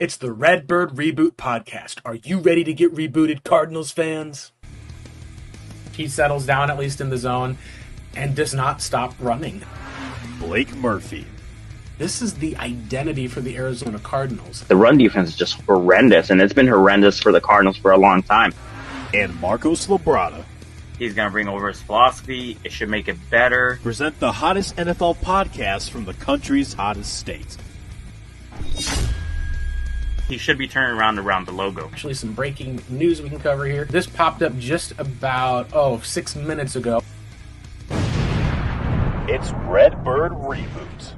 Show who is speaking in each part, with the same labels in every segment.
Speaker 1: It's the Redbird Reboot podcast. Are you ready to get rebooted, Cardinals fans? He settles down, at least in the zone, and does not stop running.
Speaker 2: Blake Murphy.
Speaker 1: This is the identity for the Arizona Cardinals.
Speaker 3: The run defense is just horrendous, and it's been horrendous for the Cardinals for a long time.
Speaker 2: And Marcos Labrada.
Speaker 4: He's going to bring over his philosophy. It should make it better.
Speaker 2: Present the hottest NFL podcast from the country's hottest state.
Speaker 4: He should be turning around the logo.
Speaker 1: Actually, some breaking news we can cover here. This popped up just about, 6 minutes ago.
Speaker 2: It's Redbird Reboot.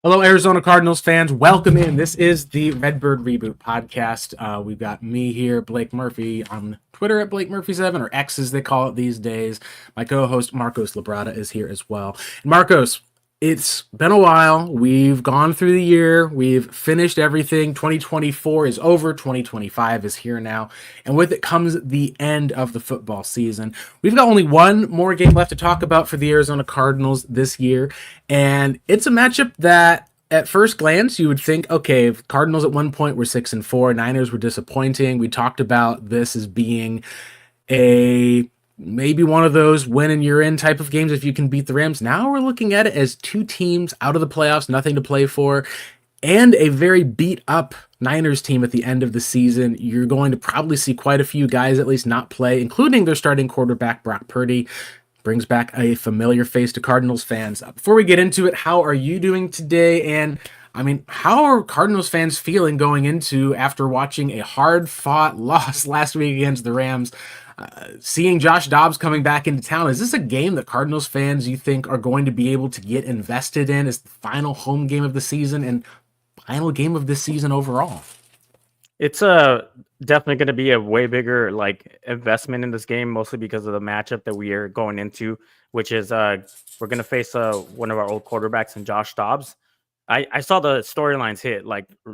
Speaker 1: Hello, Arizona Cardinals fans. Welcome in. This is the Redbird Reboot podcast. We've got me here, Blake Murphy, on Twitter at BlakeMurphy7, or X as they call it these days. My co-host, Marcos Labrada, is here as well. And Marcos, it's been a while. We've gone through the year. We've finished everything. 2024 is over. 2025 is here now. And with it comes the end of the football season. We've got only one more game left to talk about for the Arizona Cardinals this year. And it's a matchup that at first glance, you would think, okay, Cardinals at one point were 6-4. Niners were disappointing. We talked about this as being maybe one of those win and you're in type of games if you can beat the Rams. Now we're looking at it as two teams out of the playoffs, nothing to play for, and a very beat up Niners team at the end of the season. You're going to probably see quite a few guys at least not play, including their starting quarterback, Brock Purdy. Brings back a familiar face to Cardinals fans. Before we get into it, how are you doing today? And how are Cardinals fans feeling going into after watching a hard-fought loss last week against the Rams? Seeing Josh Dobbs coming back into town, is this a game that Cardinals fans you think are going to be able to get invested in as the final home game of the season and final game of this season overall?
Speaker 5: It's definitely going to be a way bigger investment in this game, mostly because of the matchup that we are going into, which is we're going to face one of our old quarterbacks in Josh Dobbs. I saw the storylines hit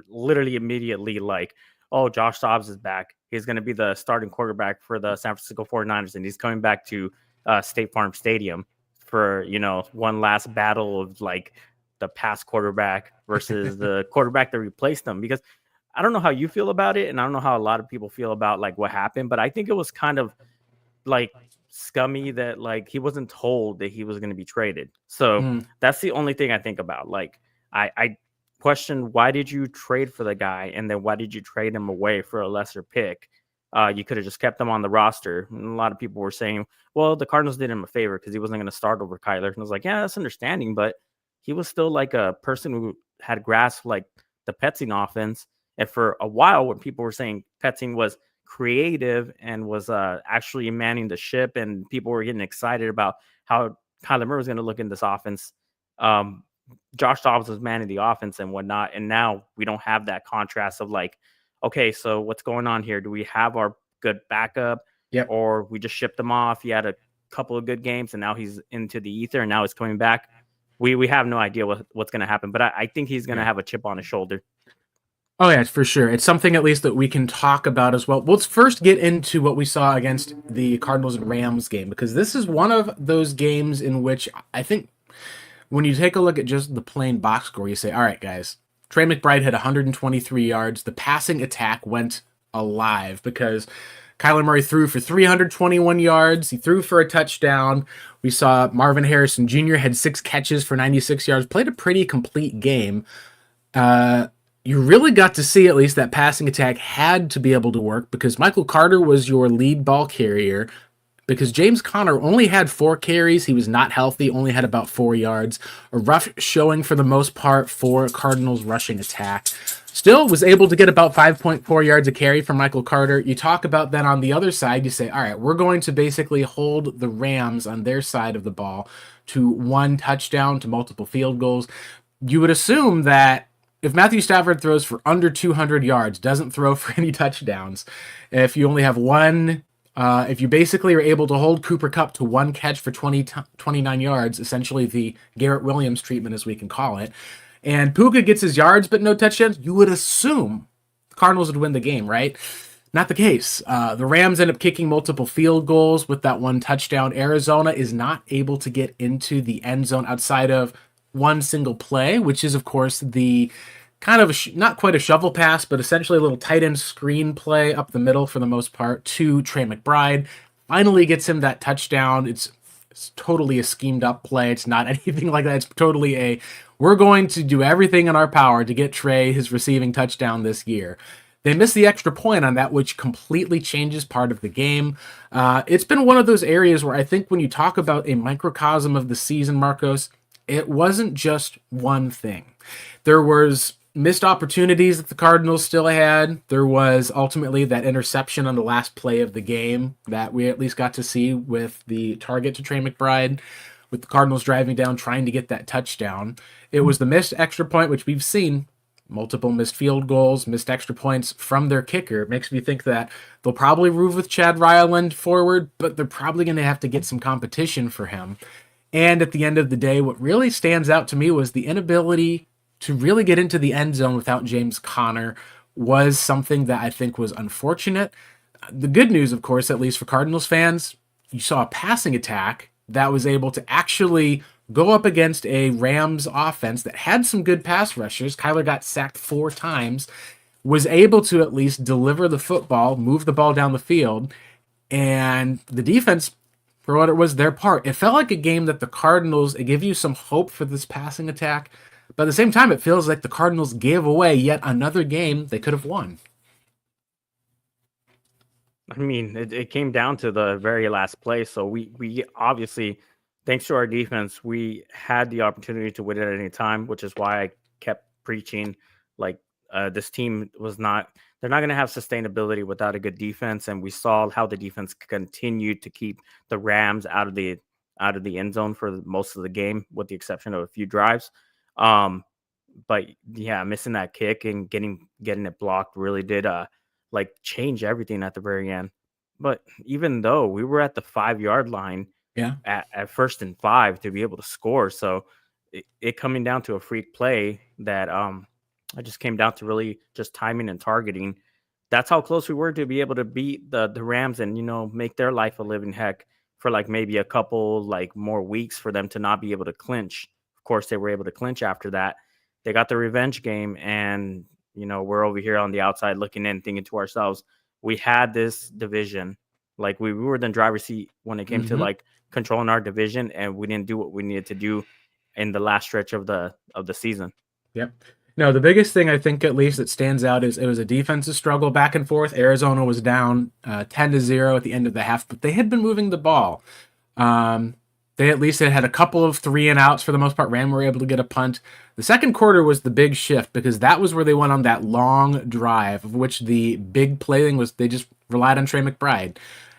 Speaker 5: literally immediately, oh, Josh Dobbs is back. He's going to be the starting quarterback for the San Francisco 49ers, and he's coming back to State Farm Stadium for, one last battle of the past quarterback versus the quarterback that replaced him. Because I don't know how you feel about it, and I don't know how a lot of people feel about what happened, but I think it was kind of scummy that he wasn't told that he was going to be traded. So that's the only thing I think about. I question, why did you trade for the guy, and then why did you trade him away for a lesser pick? You could have just kept him on the roster. And a lot of people were saying, well, the Cardinals did him a favor because he wasn't going to start over Kyler. And I was like, yeah, that's understanding, but he was still a person who had grasped the Petzing offense. And for a while, when people were saying Petzing was creative and was actually manning the ship, and people were getting excited about how Kyler Murray was going to look in this offense, Josh Dobbs was manning the offense and whatnot. And now we don't have that contrast of okay, so what's going on here? Do we have our good backup?
Speaker 1: Yep.
Speaker 5: Or we just shipped him off? He had a couple of good games and now he's into the ether and now he's coming back. We have no idea what's going to happen, but I think he's going to have a chip on his shoulder.
Speaker 1: Oh, yeah, for sure. It's something at least that we can talk about as well. Let's first get into what we saw against the Cardinals and Rams game, because this is one of those games in which I think when you take a look at just the plain box score, you say, all right, guys, Trey McBride had 123 yards. The passing attack went alive because Kyler Murray threw for 321 yards. He threw for a touchdown. We saw Marvin Harrison Jr. had 6 catches for 96 yards, played a pretty complete game. You really got to see at least that passing attack had to be able to work because Michael Carter was your lead ball carrier. Because James Conner only had 4 carries. He was not healthy, only had about 4 yards. A rough showing for the most part for Cardinals rushing attack. Still was able to get about 5.4 yards a carry from Michael Carter. You talk about that on the other side. You say, all right, we're going to basically hold the Rams on their side of the ball to 1 touchdown, to multiple field goals. You would assume that if Matthew Stafford throws for under 200 yards, doesn't throw for any touchdowns, if you only have one... if you basically are able to hold Cooper Kupp to 1 catch for 29 yards, essentially the Garrett Williams treatment as we can call it, and Puka gets his yards but no touchdowns, you would assume the Cardinals would win the game, right? Not the case. The Rams end up kicking multiple field goals with that one touchdown. Arizona is not able to get into the end zone outside of one single play, which is, of course, the kind of not quite a shovel pass, but essentially a little tight end screen play up the middle for the most part to Trey McBride. Finally gets him that touchdown. It's totally a schemed up play. It's not anything like that. It's totally we're going to do everything in our power to get Trey his receiving touchdown this year. They miss the extra point on that, which completely changes part of the game. It's been one of those areas where I think when you talk about a microcosm of the season, Marcos, it wasn't just one thing. There was missed opportunities that the Cardinals still had. There was ultimately that interception on the last play of the game that we at least got to see with the target to Trey McBride, with the Cardinals driving down, trying to get that touchdown. It was the missed extra point, which we've seen multiple missed field goals, missed extra points from their kicker. It makes me think that they'll probably move with Chad Ryland forward, but they're probably going to have to get some competition for him. And at the end of the day, what really stands out to me was the inability to really get into the end zone without James Conner was something that I think was unfortunate. The good news, of course, at least for Cardinals fans, you saw a passing attack that was able to actually go up against a Rams offense that had some good pass rushers. Kyler got sacked 4 times, was able to at least deliver the football, move the ball down the field, and the defense, for what it was, their part. It felt like a game that the Cardinals, it gave you some hope for this passing attack, but at the same time, it feels like the Cardinals gave away yet another game they could have won.
Speaker 5: I mean, it came down to the very last play. So we obviously, thanks to our defense, we had the opportunity to win it at any time, which is why I kept preaching like this team was not, they're not going to have sustainability without a good defense. And we saw how the defense continued to keep the Rams out of the end zone for most of the game, with the exception of a few drives. But yeah, missing that kick and getting it blocked really did like change everything at the very end. But even though we were at the 5-yard line,
Speaker 1: Yeah.
Speaker 5: at 1st and 5 to be able to score, so it coming down to a freak play that I just came down to really just timing and targeting. That's how close we were to be able to beat the Rams and, you know, make their life a living heck for like maybe a couple like more weeks for them to not be able to clinch. Of course, they were able to clinch after that. They got the revenge game, and you know, we're over here on the outside looking in, thinking to ourselves, we had this division. Like we were in the driver's seat when it came to like controlling our division, and we didn't do what we needed to do in the last stretch of the season.
Speaker 1: Yep. No, the biggest thing I think at least that stands out is it was a defensive struggle back and forth. Arizona was down 10-0 at the end of the half, but they had been moving the ball. They at least had a couple of 3-and-outs for the most part. Rams were able to get a punt. The second quarter was the big shift because that was where they went on that long drive, of which the big play thing was they just relied on Trey McBride.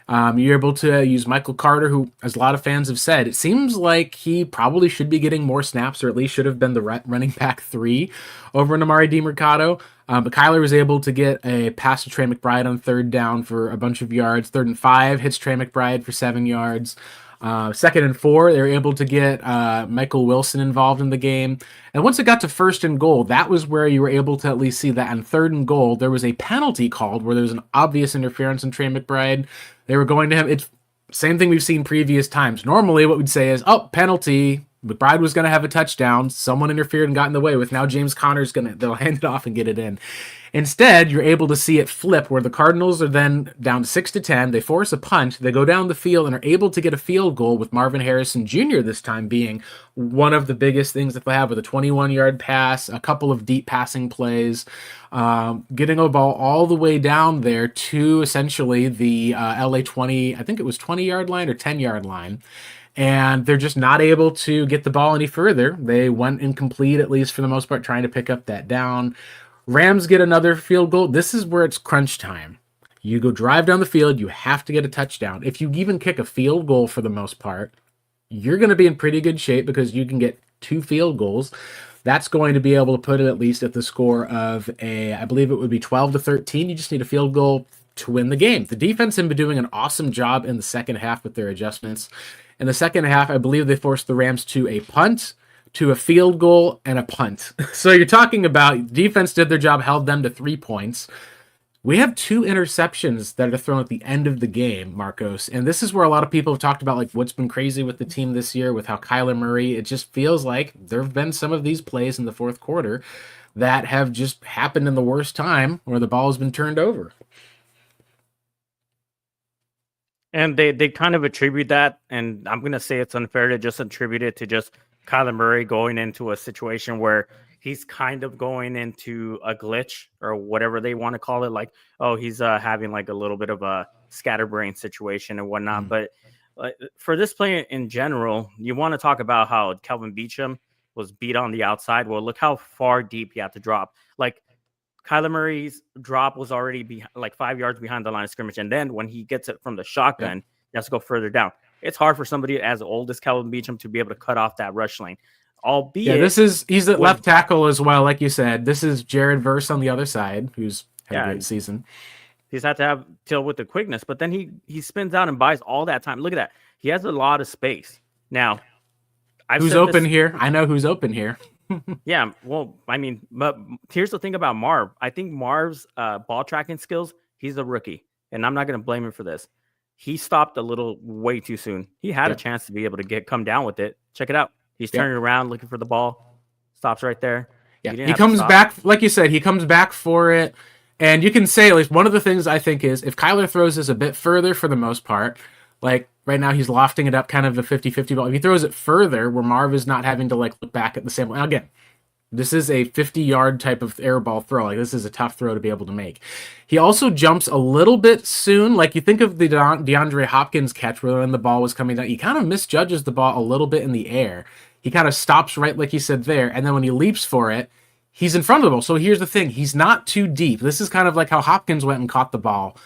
Speaker 1: You're able to use Michael Carter, who, as a lot of fans have said, it seems like he probably should be getting more snaps, or at least should have been the running back 3 over in Amari DiMercato. But Kyler was able to get a pass to Trey McBride on 3rd down for a bunch of yards. 3rd and 5 hits Trey McBride for 7 yards. 2nd and 4, they were able to get Michael Wilson involved in the game. And once it got to 1st and goal, that was where you were able to at least see that on 3rd and goal, there was a penalty called where there was an obvious interference in Trey McBride. They were going to him. It's same thing we've seen previous times. Normally what we'd say is, oh, penalty. McBride was going to have a touchdown. Someone interfered and got in the way with. Now James Conner's they'll hand it off and get it in. Instead, you're able to see it flip where the Cardinals are then down 6-10. They force a punt. They go down the field and are able to get a field goal with Marvin Harrison Jr. this time being one of the biggest things that they have, with a 21-yard pass, a couple of deep passing plays, getting a ball all the way down there to essentially the LA 20, I think it was 20-yard line or 10-yard line. And they're just not able to get the ball any further. They went incomplete, at least for the most part, trying to pick up that down. Rams get another field goal. This is where it's crunch time. You go drive down the field, you have to get a touchdown. If you even kick a field goal for the most part, you're going to be in pretty good shape because you can get 2 field goals. That's going to be able to put it at least at the score of I believe it would be 12-13. You just need a field goal to win the game. The defense has been doing an awesome job in the second half with their adjustments. In the second half, I believe they forced the Rams to a punt, to a field goal, and a punt. So you're talking about defense did their job, held them to 3 points. We have two interceptions that are thrown at the end of the game, Marcos. And this is where a lot of people have talked about like what's been crazy with the team this year, with how Kyler Murray, it just feels like there have been some of these plays in the fourth quarter that have just happened in the worst time where the ball has been turned over.
Speaker 5: And they kind of attribute that, and I'm gonna say it's unfair to just attribute it to just Kyler Murray going into a situation where he's kind of going into a glitch or whatever they want to call it. Like, oh, he's having like a little bit of a scatterbrain situation and whatnot. But for this play in general, you want to talk about how Kelvin Beachum was beat on the outside. Well, look how far deep he had to drop. Like Kyler Murray's drop was already like 5 yards behind the line of scrimmage. And then when he gets it from the shotgun, he has to go further down. It's hard for somebody as old as Kelvin Beachum to be able to cut off that rush lane. Albeit,
Speaker 1: he's at left tackle as well, like you said. This is Jared Verse on the other side, who's had a great season.
Speaker 5: He's had to deal with the quickness, but then he spins out and buys all that time. Look at that. He has a lot of space. Now,
Speaker 1: who's open here? I know who's open here.
Speaker 5: Yeah, well, I mean, but here's the thing about Marv. I think Marv's ball tracking skills, he's a rookie, and I'm not going to blame him for this. He stopped a little way too soon. He had a chance to be able to come down with it. Check it out. He's turning around, looking for the ball, stops right there.
Speaker 1: Yeah, he comes back, like you said, he comes back for it. And you can say, at least one of the things I think is if Kyler throws this a bit further for the most part, like right now he's lofting it up kind of a 50-50 ball. If he throws it further where Marv is not having to like look back at the same way. Again, this is a 50-yard type of air ball throw. Like this is a tough throw to be able to make. He also jumps a little bit soon. Like you think of the DeAndre Hopkins catch where when the ball was coming down, he kind of misjudges the ball a little bit in the air. He kind of stops right like he said there, and then when he leaps for it, he's in front of the ball. So here's the thing. He's not too deep. This is kind of like how Hopkins went and caught the ball.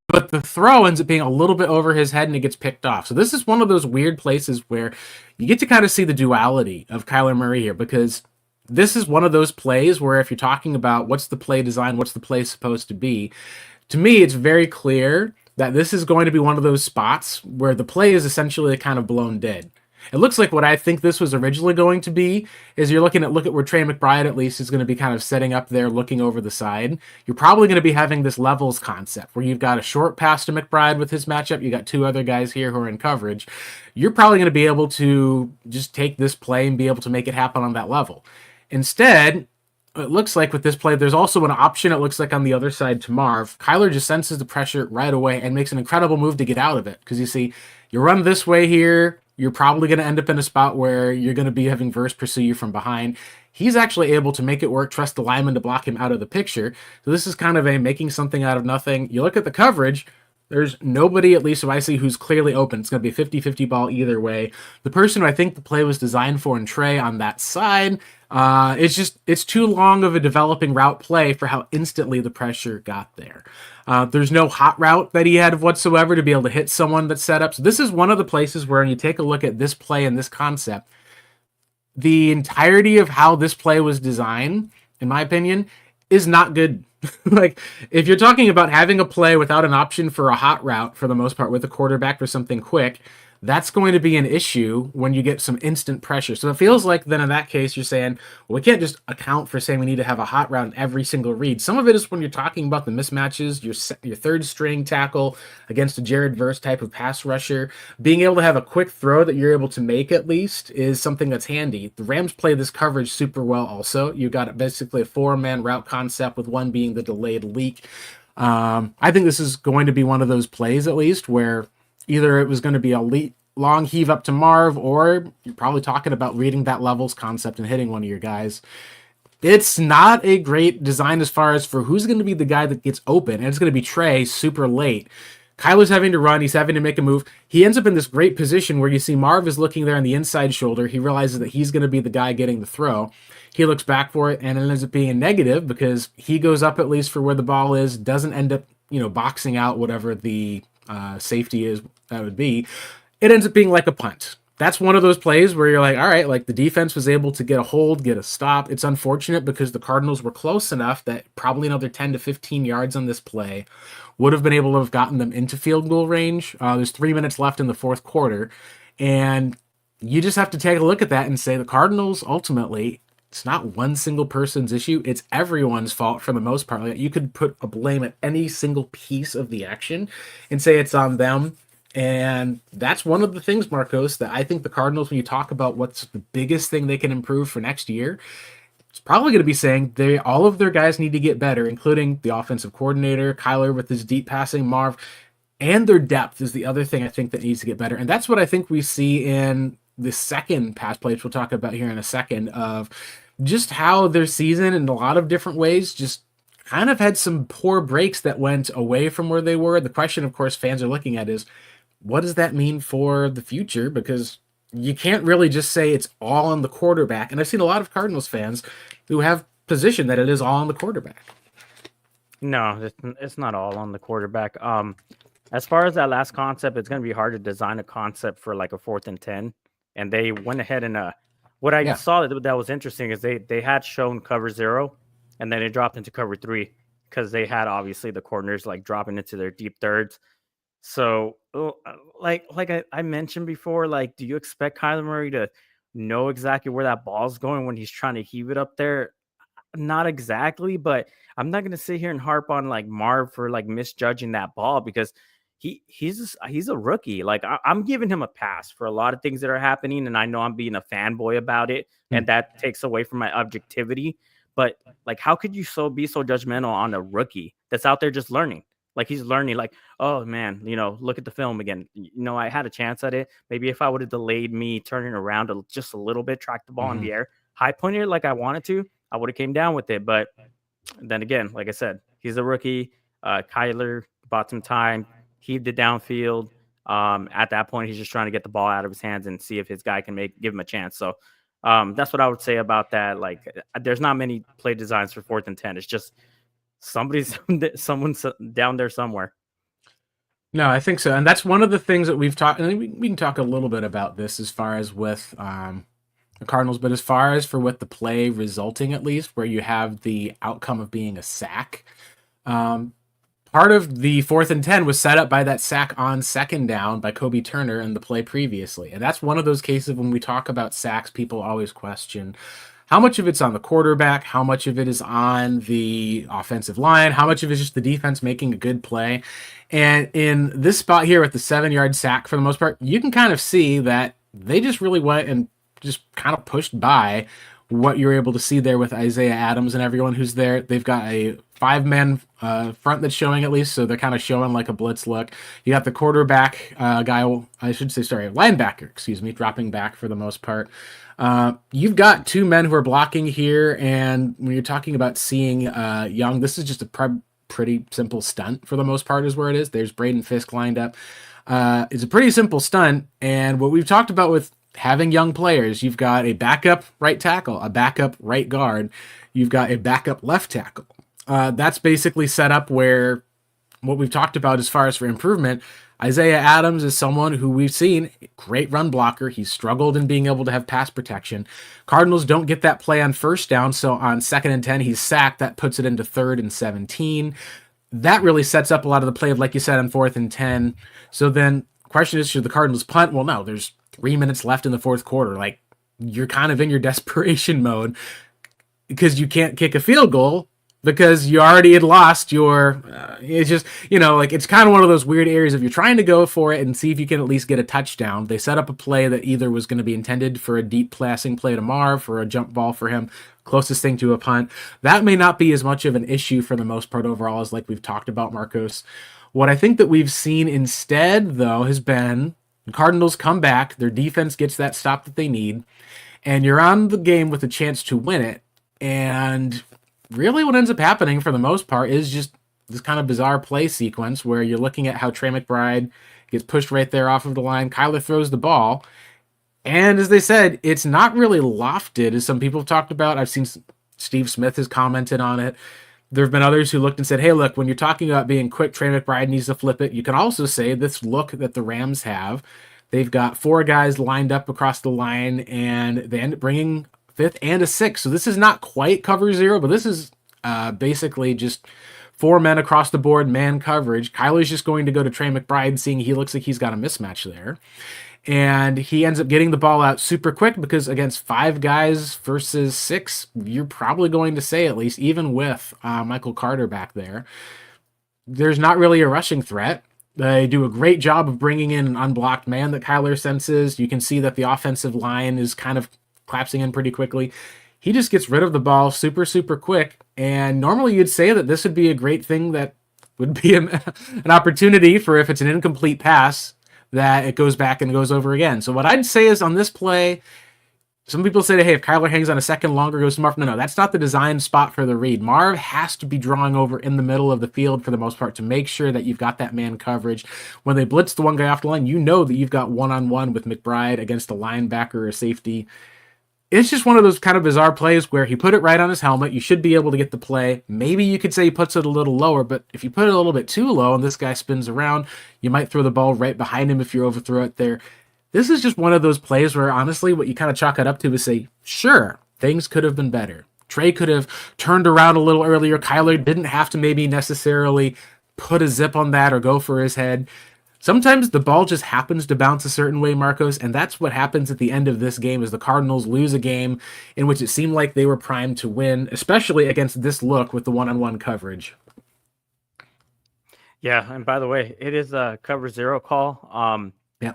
Speaker 1: But the throw ends up being a little bit over his head and it gets picked off. So this is one of those weird places where you get to kind of see the duality of Kyler Murray here, because this is one of those plays where if you're talking about what's the play design, what's the play supposed to be, to me it's very clear that this is going to be one of those spots where the play is essentially kind of blown dead. It looks like what I think this was originally going to be is you're look at where Trey McBride at least is going to be kind of setting up there, looking over the side. You're probably going to be having this levels concept where you've got a short pass to McBride with his matchup. You got two other guys here who are in coverage. You're probably going to be able to just take this play and be able to make it happen on that level. Instead, it looks like with this play, there's also an option, it looks like on the other side to Marv. Kyler just senses the pressure right away and makes an incredible move to get out of it. Because you see, you run this way here, you're probably going to end up in a spot where you're going to be having Verse pursue you from behind. He's actually able to make it work, trust the lineman to block him out of the picture. So this is kind of a making something out of nothing. You look at the coverage, there's nobody, at least who I see, who's clearly open. It's going to be a 50-50 ball either way. The person who I think the play was designed for in Trey on that side, it's too long of a developing route play for how instantly the pressure got there. There's no hot route that he had whatsoever to be able to hit someone that's set up. So this is one of the places where when you take a look at this play and this concept, the entirety of how this play was designed, in my opinion, is not good. Like, if you're talking about having a play without an option for a hot route, for the most part, with a quarterback for something quick, that's going to be an issue when you get some instant pressure. So it feels like then in that case, you're saying, well, we can't just account for saying we need to have a hot route in every single read. Some of it is when you're talking about the mismatches, your third string tackle against a Jared Verse type of pass rusher. Being able to have a quick throw that you're able to make at least is something that's handy. The Rams play this coverage super well also. You got basically a four-man route concept with one being the delayed leak. I think this is going to be one of those plays at least where either it was going to be a long heave up to Marv, or you're probably talking about reading that levels concept and hitting one of your guys. It's not a great design as far as for who's going to be the guy that gets open, and it's going to be Trey super late. Kyler's having to run. He's having to make a move. He ends up in this great position where you see Marv is looking there on the inside shoulder. He realizes that he's going to be the guy getting the throw. He looks back for it, and it ends up being a negative because he goes up at least for where the ball is, doesn't end up, boxing out whatever the safety is that would be. It ends up being like a punt. That's one of those plays where you're like, all right, like the defense was able to get a hold, get a stop. It's unfortunate because the Cardinals were close enough that probably another 10 to 15 yards on this play would have been able to have gotten them into field goal range. There's 3 minutes left in the fourth quarter, and you just have to take a look at that and say the Cardinals ultimately it's not one single person's issue. It's everyone's fault for the most part. Like, you could put a blame at any single piece of the action and say it's on them. And that's one of the things, Marcos, that I think the Cardinals, when you talk about what's the biggest thing they can improve for next year, it's probably going to be saying all of their guys need to get better, including the offensive coordinator, Kyler with his deep passing, Marv, and their depth is the other thing I think that needs to get better. And that's what I think we see in the second pass play, which we'll talk about here in a second, of just how their season in a lot of different ways just kind of had some poor breaks that went away from where they were. The question, of course, fans are looking at is, what does that mean for the future? Because you can't really just say it's all on the quarterback. And I've seen a lot of Cardinals fans who have positioned that it is all on the quarterback.
Speaker 5: No, it's not all on the quarterback. As far as that last concept, it's going to be hard to design a concept for like a 4th and 10. And they went ahead and what I saw that was interesting is they had shown cover 0, and then they dropped into cover 3 because they had obviously the corners like dropping into their deep thirds. So like I mentioned before, like, do you expect Kyler Murray to know exactly where that ball's going when he's trying to heave it up there? Not exactly, but I'm not going to sit here and harp on like Marv for like misjudging that ball, because he's a rookie. Like, I'm giving him a pass for a lot of things that are happening, and I know I'm being a fanboy about it, and that takes away from my objectivity. But like, how could you be so judgmental on a rookie that's out there just learning? Like, he's learning, like, oh man, look at the film again. I had a chance at it. Maybe if I would have delayed me turning around just a little bit, track the ball in the air, high pointed it like I wanted to, I would have came down with it. But then again, like I said, he's a rookie. Kyler bought some time, heaved it downfield. At that point, he's just trying to get the ball out of his hands and see if his guy can give him a chance. So that's what I would say about that. Like, there's not many play designs for 4th and 10. It's just someone's down there somewhere.
Speaker 1: No, I think so. And that's one of the things that we've talked, and we can talk a little bit about this as far as with the Cardinals, but as far as for with the play resulting, at least, where you have the outcome of being a sack, part of the 4th and 10 was set up by that sack on 2nd down by Kobe Turner in the play previously. And that's one of those cases when we talk about sacks, people always question how much of it's on the quarterback, how much of it is on the offensive line, how much of it is just the defense making a good play. And in this spot here with the 7-yard sack, for the most part, you can kind of see that they just really went and just kind of pushed by what you're able to see there with Isaiah Adams and everyone who's there. They've got a 5-man front that's showing, at least, so they're kind of showing like a blitz look. You got the quarterback linebacker, dropping back for the most part. You've got 2 men who are blocking here, and when you're talking about seeing Young, this is just a pretty simple stunt for the most part is where it is. There's Braden Fisk lined up. It's a pretty simple stunt, and what we've talked about with having young players, you've got a backup right tackle, a backup right guard, you've got a backup left tackle. That's basically set up where what we've talked about as far as for improvement, Isaiah Adams is someone who we've seen, great run blocker. He's struggled in being able to have pass protection. Cardinals don't get that play on 1st down, so on 2nd and 10, he's sacked. That puts it into 3rd and 17. That really sets up a lot of the play of, like you said, on 4th and 10. So then the question is, should the Cardinals punt? Well, no, there's 3 minutes left in the 4th quarter. Like, you're kind of in your desperation mode because you can't kick a field goal because you already had lost your, it's just, it's kind of one of those weird areas of you're trying to go for it and see if you can at least get a touchdown. They set up a play that either was going to be intended for a deep passing play to Marv or a jump ball for him, closest thing to a punt. That may not be as much of an issue for the most part overall as like we've talked about, Marcos. What I think that we've seen instead, though, has been the Cardinals come back, their defense gets that stop that they need, and you're on the game with a chance to win it. And really what ends up happening for the most part is just this kind of bizarre play sequence where you're looking at how Trey McBride gets pushed right there off of the line. Kyler throws the ball. And as they said, it's not really lofted, as some people have talked about. I've seen Steve Smith has commented on it. There have been others who looked and said, hey, look, when you're talking about being quick, Trey McBride needs to flip it. You can also say this look that the Rams have. They've got 4 guys lined up across the line, and they end up bringing 5th and a 6th. So this is not quite cover 0, but this is basically just 4 men across the board, man coverage. Kyler's just going to go to Trey McBride, seeing he looks like he's got a mismatch there. And he ends up getting the ball out super quick because against 5 guys versus 6, you're probably going to say, at least, even with Michael Carter back there, there's not really a rushing threat. They do a great job of bringing in an unblocked man that Kyler senses. You can see that the offensive line is kind of collapsing in pretty quickly. He just gets rid of the ball super, super quick. And normally you'd say that this would be a great thing that would be an opportunity for, if it's an incomplete pass, that it goes back and goes over again. So what I'd say is, on this play, some people say, hey, if Kyler hangs on a second longer, goes to Marv. No, that's not the design spot for the read. Marv has to be drawing over in the middle of the field for the most part to make sure that you've got that man coverage. When they blitz the one guy off the line, you know that you've got one-on-one with McBride against a linebacker or a safety. It's just one of those kind of bizarre plays where he put it right on his helmet. You should be able to get the play. Maybe you could say he puts it a little lower, but if you put it a little bit too low and this guy spins around, you might throw the ball right behind him if you overthrow it there. This is just one of those plays where, honestly, what you kind of chalk it up to is say, sure, things could have been better. Trey could have turned around a little earlier. Kyler didn't have to maybe necessarily put a zip on that or go for his head. Sometimes the ball just happens to bounce a certain way, Marcos, and that's what happens at the end of this game. Is the Cardinals lose a game in which it seemed like they were primed to win, especially against this look with the one-on-one coverage.
Speaker 5: Yeah, and by the way, it is a cover 0 call.
Speaker 1: Yeah,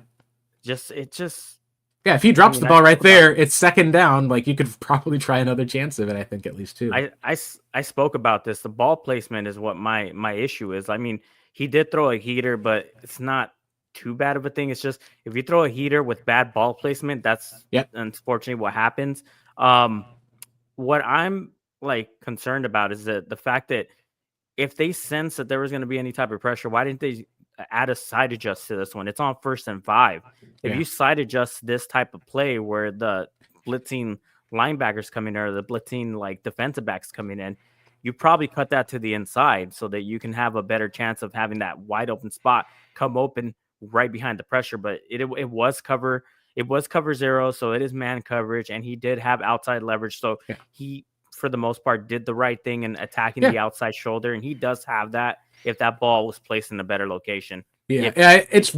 Speaker 1: if he drops the ball right there, it's second down. Like, you could probably try another chance of it, I think, at least, too.
Speaker 5: I spoke about this. The ball placement is what my issue is. I mean, he did throw a heater, but it's not too bad of a thing. It's just, if you throw a heater with bad ball placement, that's unfortunately what happens. What I'm concerned about is that the fact that if they sense that there was going to be any type of pressure, why didn't they add a side adjust to this one? It's on 1st and 5. If you side adjust this type of play where the blitzing linebackers come in or the blitzing defensive backs coming in, you probably cut that to the inside so that you can have a better chance of having that wide open spot come open right behind the pressure. But it was cover 0, so it is man coverage, and he did have outside leverage. So he, for the most part, did the right thing in attacking the outside shoulder, and he does have that if that ball was placed in a better location.
Speaker 1: It's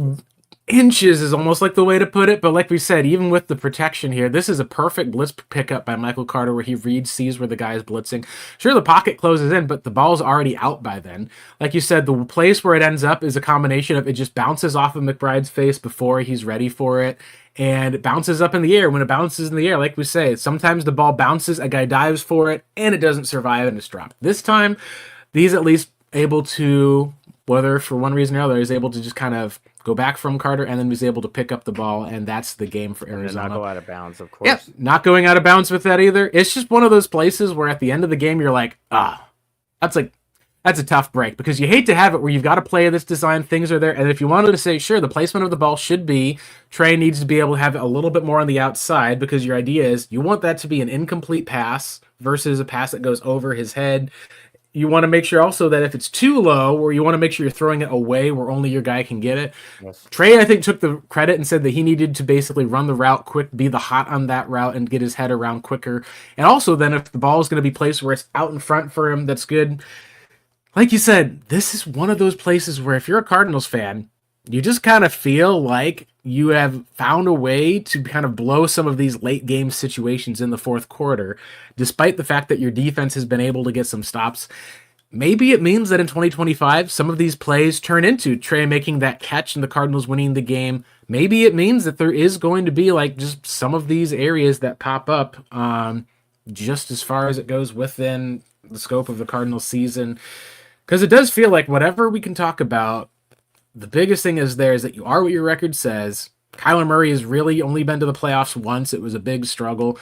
Speaker 1: inches is almost like the way to put it, but like we said, even with the protection here, this is a perfect blitz pickup by Michael Carter where he reads, sees where the guy is blitzing. Sure, the pocket closes in, but the ball's already out by then. Like you said, the place where it ends up is a combination of it just bounces off of McBride's face before he's ready for it, and it bounces up in the air. When it bounces in the air, like we say, sometimes the ball bounces, a guy dives for it, and it doesn't survive and it's dropped. This time, he's at least able to, whether for one reason or other, is able to just kind of go back from Carter, and then was able to pick up the ball, and that's the game for Arizona.
Speaker 5: And not go out of bounds, of course.
Speaker 1: Yeah, not going out of bounds with that either. It's just one of those places where at the end of the game, you're like, that's a tough break, because you hate to have it where you've got a play of this design, things are there, and if you wanted to say, sure, the placement of the ball should be, Trey needs to be able to have it a little bit more on the outside, because your idea is you want that to be an incomplete pass versus a pass that goes over his head. You want to make sure also that if it's too low, or you want to make sure you're throwing it away where only your guy can get it. Yes. Trey, I think, took the credit and said that he needed to basically run the route quick, be the hot on that route, and get his head around quicker. And also then if the ball is going to be placed where it's out in front for him, that's good. Like you said, this is one of those places where if you're a Cardinals fan, you just kind of feel like you have found a way to kind of blow some of these late game situations in the fourth quarter, despite the fact that your defense has been able to get some stops. Maybe it means that in 2025, some of these plays turn into Trey making that catch and the Cardinals winning the game. Maybe it means that there is going to be just some of these areas that pop up just as far as it goes within the scope of the Cardinals season. Because it does feel like whatever we can talk about, the biggest thing is that you are what your record says. Kyler Murray has really only been to the playoffs once. It was a big struggle.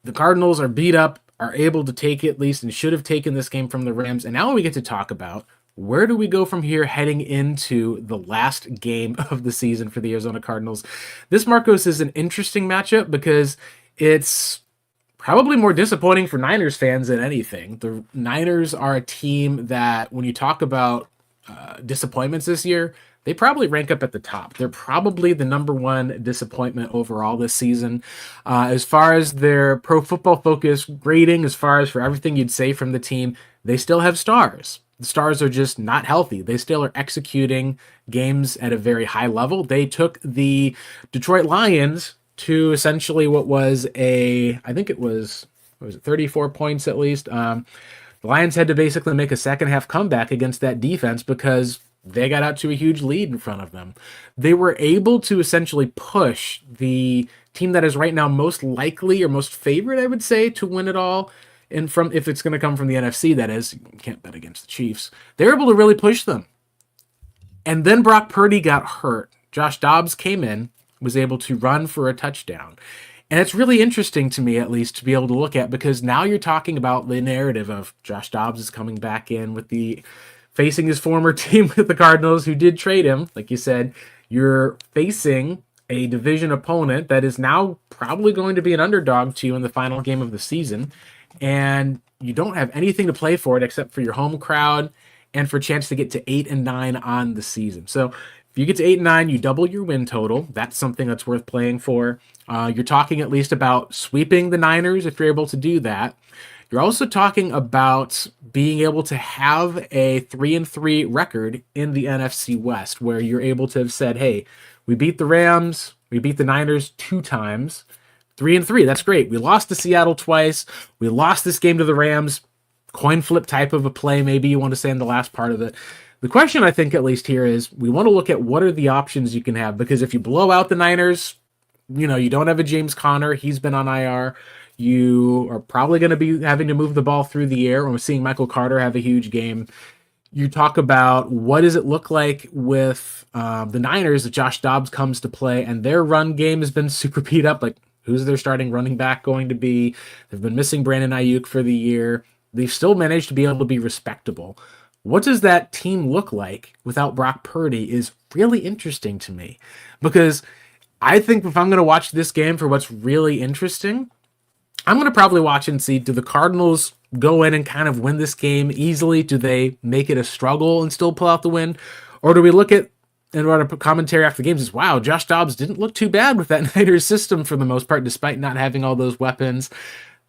Speaker 1: The Cardinals are beat up, are able to take it at least, and should have taken this game from the Rams. And now we get to talk about where do we go from here heading into the last game of the season for the Arizona Cardinals. This, Marcos, is an interesting matchup because it's probably more disappointing for Niners fans than anything. The Niners are a team that, when you talk about disappointments this year, they probably rank up at the top. They're probably the number one disappointment overall this season. As far as their Pro Football Focus grading, as far as for everything you'd say from the team, they still have stars. the Stars are just not healthy. They still are executing games at a very high level. They took the Detroit Lions to essentially what was I think it was, what was it, 34 points at least. The Lions had to basically make a second half comeback against that defense because they got out to a huge lead in front of them. They were able to essentially push the team that is right now most likely or most favored, I would say, to win it all. And from, if it's going to come from the NFC, that is, you can't bet against the Chiefs. They were able to really push them. And then Brock Purdy got hurt. Josh Dobbs came in, was able to run for a touchdown. And it's really interesting to me, at least, to be able to look at, because now you're talking about the narrative of Josh Dobbs is coming back in with the facing his former team with the Cardinals, who did trade him. Like you said, you're facing a division opponent that is now probably going to be an underdog to you in the final game of the season. And you don't have anything to play for it except for your home crowd and for a chance to get to 8-9 on the season. So if you get to 8-9, you double your win total. That's something that's worth playing for. You're talking at least about sweeping the Niners if you're able to do that. You're also talking about being able to have a 3-3 record in the NFC West, where you're able to have said, hey, we beat the Rams, we beat the Niners 2 times. 3-3, that's great. We lost to Seattle twice. We lost this game to the Rams. Coin flip type of a play, maybe you want to say in the last part of it. The question, I think, at least here is we want to look at what are the options you can have, because if you blow out the Niners, you don't have a James Conner. He's been on IR. You are probably going to be having to move the ball through the air. We're seeing Michael Carter have a huge game. You talk about what does it look like with the Niners if Josh Dobbs comes to play and their run game has been super beat up. Like, who's their starting running back going to be? They've been missing Brandon Ayuk for the year. They've still managed to be able to be respectable. What does that team look like without Brock Purdy is really interesting to me, because I think if I'm going to watch this game for what's really interesting, I'm going to probably watch and see, do the Cardinals go in and kind of win this game easily? Do they make it a struggle and still pull out the win? Or do we look at, and what a commentary after the games is, wow, Josh Dobbs didn't look too bad with that Niners system for the most part, despite not having all those weapons.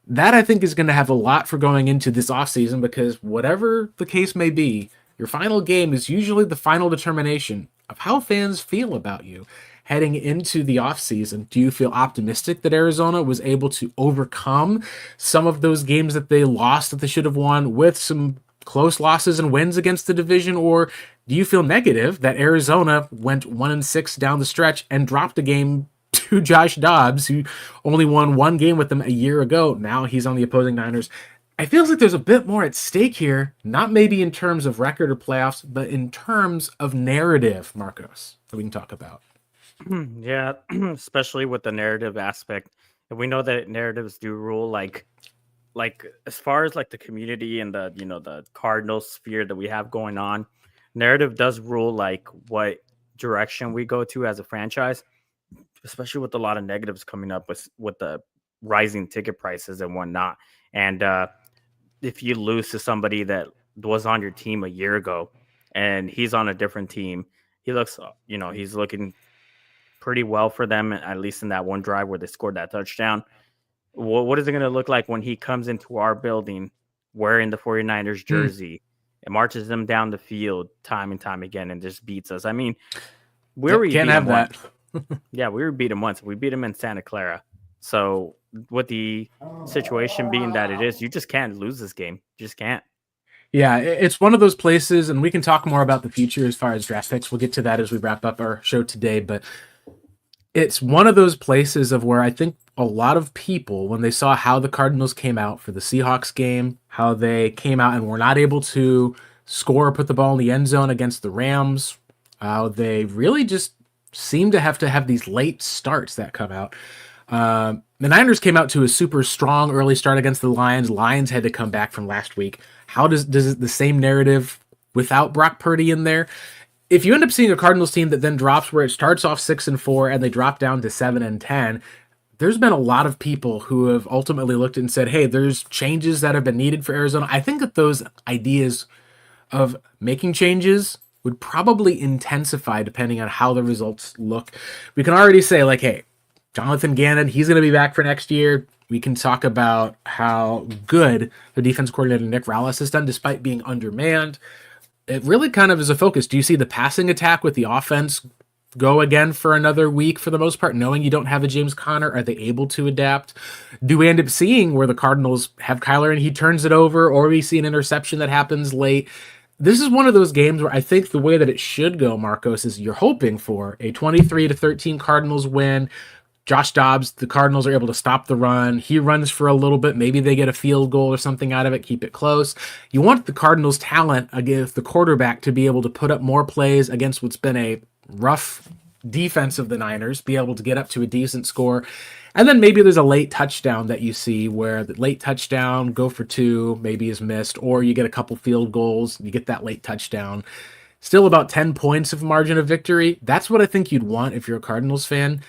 Speaker 1: That, I think, is going to have a lot for going into this offseason, because whatever the case may be, your final game is usually the final determination of how fans feel about you heading into the offseason. Do you feel optimistic that Arizona was able to overcome some of those games that they lost that they should have won with some close losses and wins against the division? Or do you feel negative that Arizona went 1-6 down the stretch and dropped a game to Josh Dobbs, who only won 1 game with them a year ago? Now he's on the opposing Niners. It feels like there's a bit more at stake here, not maybe in terms of record or playoffs, but in terms of narrative, Marcos, that we can talk about.
Speaker 5: Yeah, especially with the narrative aspect. And we know that narratives do rule, like as far as like the community and the the Cardinal sphere that we have going on, narrative does rule like what direction we go to as a franchise, especially with a lot of negatives coming up with the rising ticket prices and whatnot. And if you lose to somebody that was on your team a year ago and he's on a different team, he looks, he's looking pretty well for them, at least in that one drive where they scored that touchdown. What is it going to look like when he comes into our building wearing the 49ers jersey and marches them down the field time and time again and just beats us? I mean, we already
Speaker 1: can't
Speaker 5: beat
Speaker 1: have
Speaker 5: him
Speaker 1: that.
Speaker 5: once. Yeah, we beat him once. We beat him in Santa Clara. So with the situation being that it is, you just can't lose this game. You just can't.
Speaker 1: Yeah, it's one of those places, and we can talk more about the future as far as draft picks. We'll get to that as we wrap up our show today, but it's one of those places of where I think a lot of people, when they saw how the Cardinals came out for the Seahawks game, how they came out and were not able to score or put the ball in the end zone against the Rams, they really just seem to have these late starts that come out. The Niners came out to a super strong early start against the Lions. Lions had to come back from last week. How does the same narrative without Brock Purdy in there? If you end up seeing a Cardinals team that then drops where it starts off 6-4 and they drop down to 7-10, there's been a lot of people who have ultimately looked and said, hey, there's changes that have been needed for Arizona. I think that those ideas of making changes would probably intensify depending on how the results look. We can already say, like, hey, Jonathan Gannon, he's going to be back for next year. We can talk about how good the defense coordinator Nick Rallis has done despite being undermanned. It really kind of is a focus. Do you see the passing attack with the offense go again for another week for the most part, knowing you don't have a James Conner? Are they able to adapt? Do we end up seeing where the Cardinals have Kyler and he turns it over, or we see an interception that happens late? This is one of those games where I think the way that it should go, Marcos, is you're hoping for a 23-13 Cardinals win. Josh Dobbs, the Cardinals are able to stop the run. He runs for a little bit. Maybe they get a field goal or something out of it, keep it close. You want the Cardinals' talent against the quarterback to be able to put up more plays against what's been a rough defense of the Niners, be able to get up to a decent score. And then maybe there's a late touchdown that you see where the late touchdown, go for two, maybe is missed, or you get a couple field goals, you get that late touchdown. Still about 10 points of margin of victory. That's what I think you'd want if you're a Cardinals fan.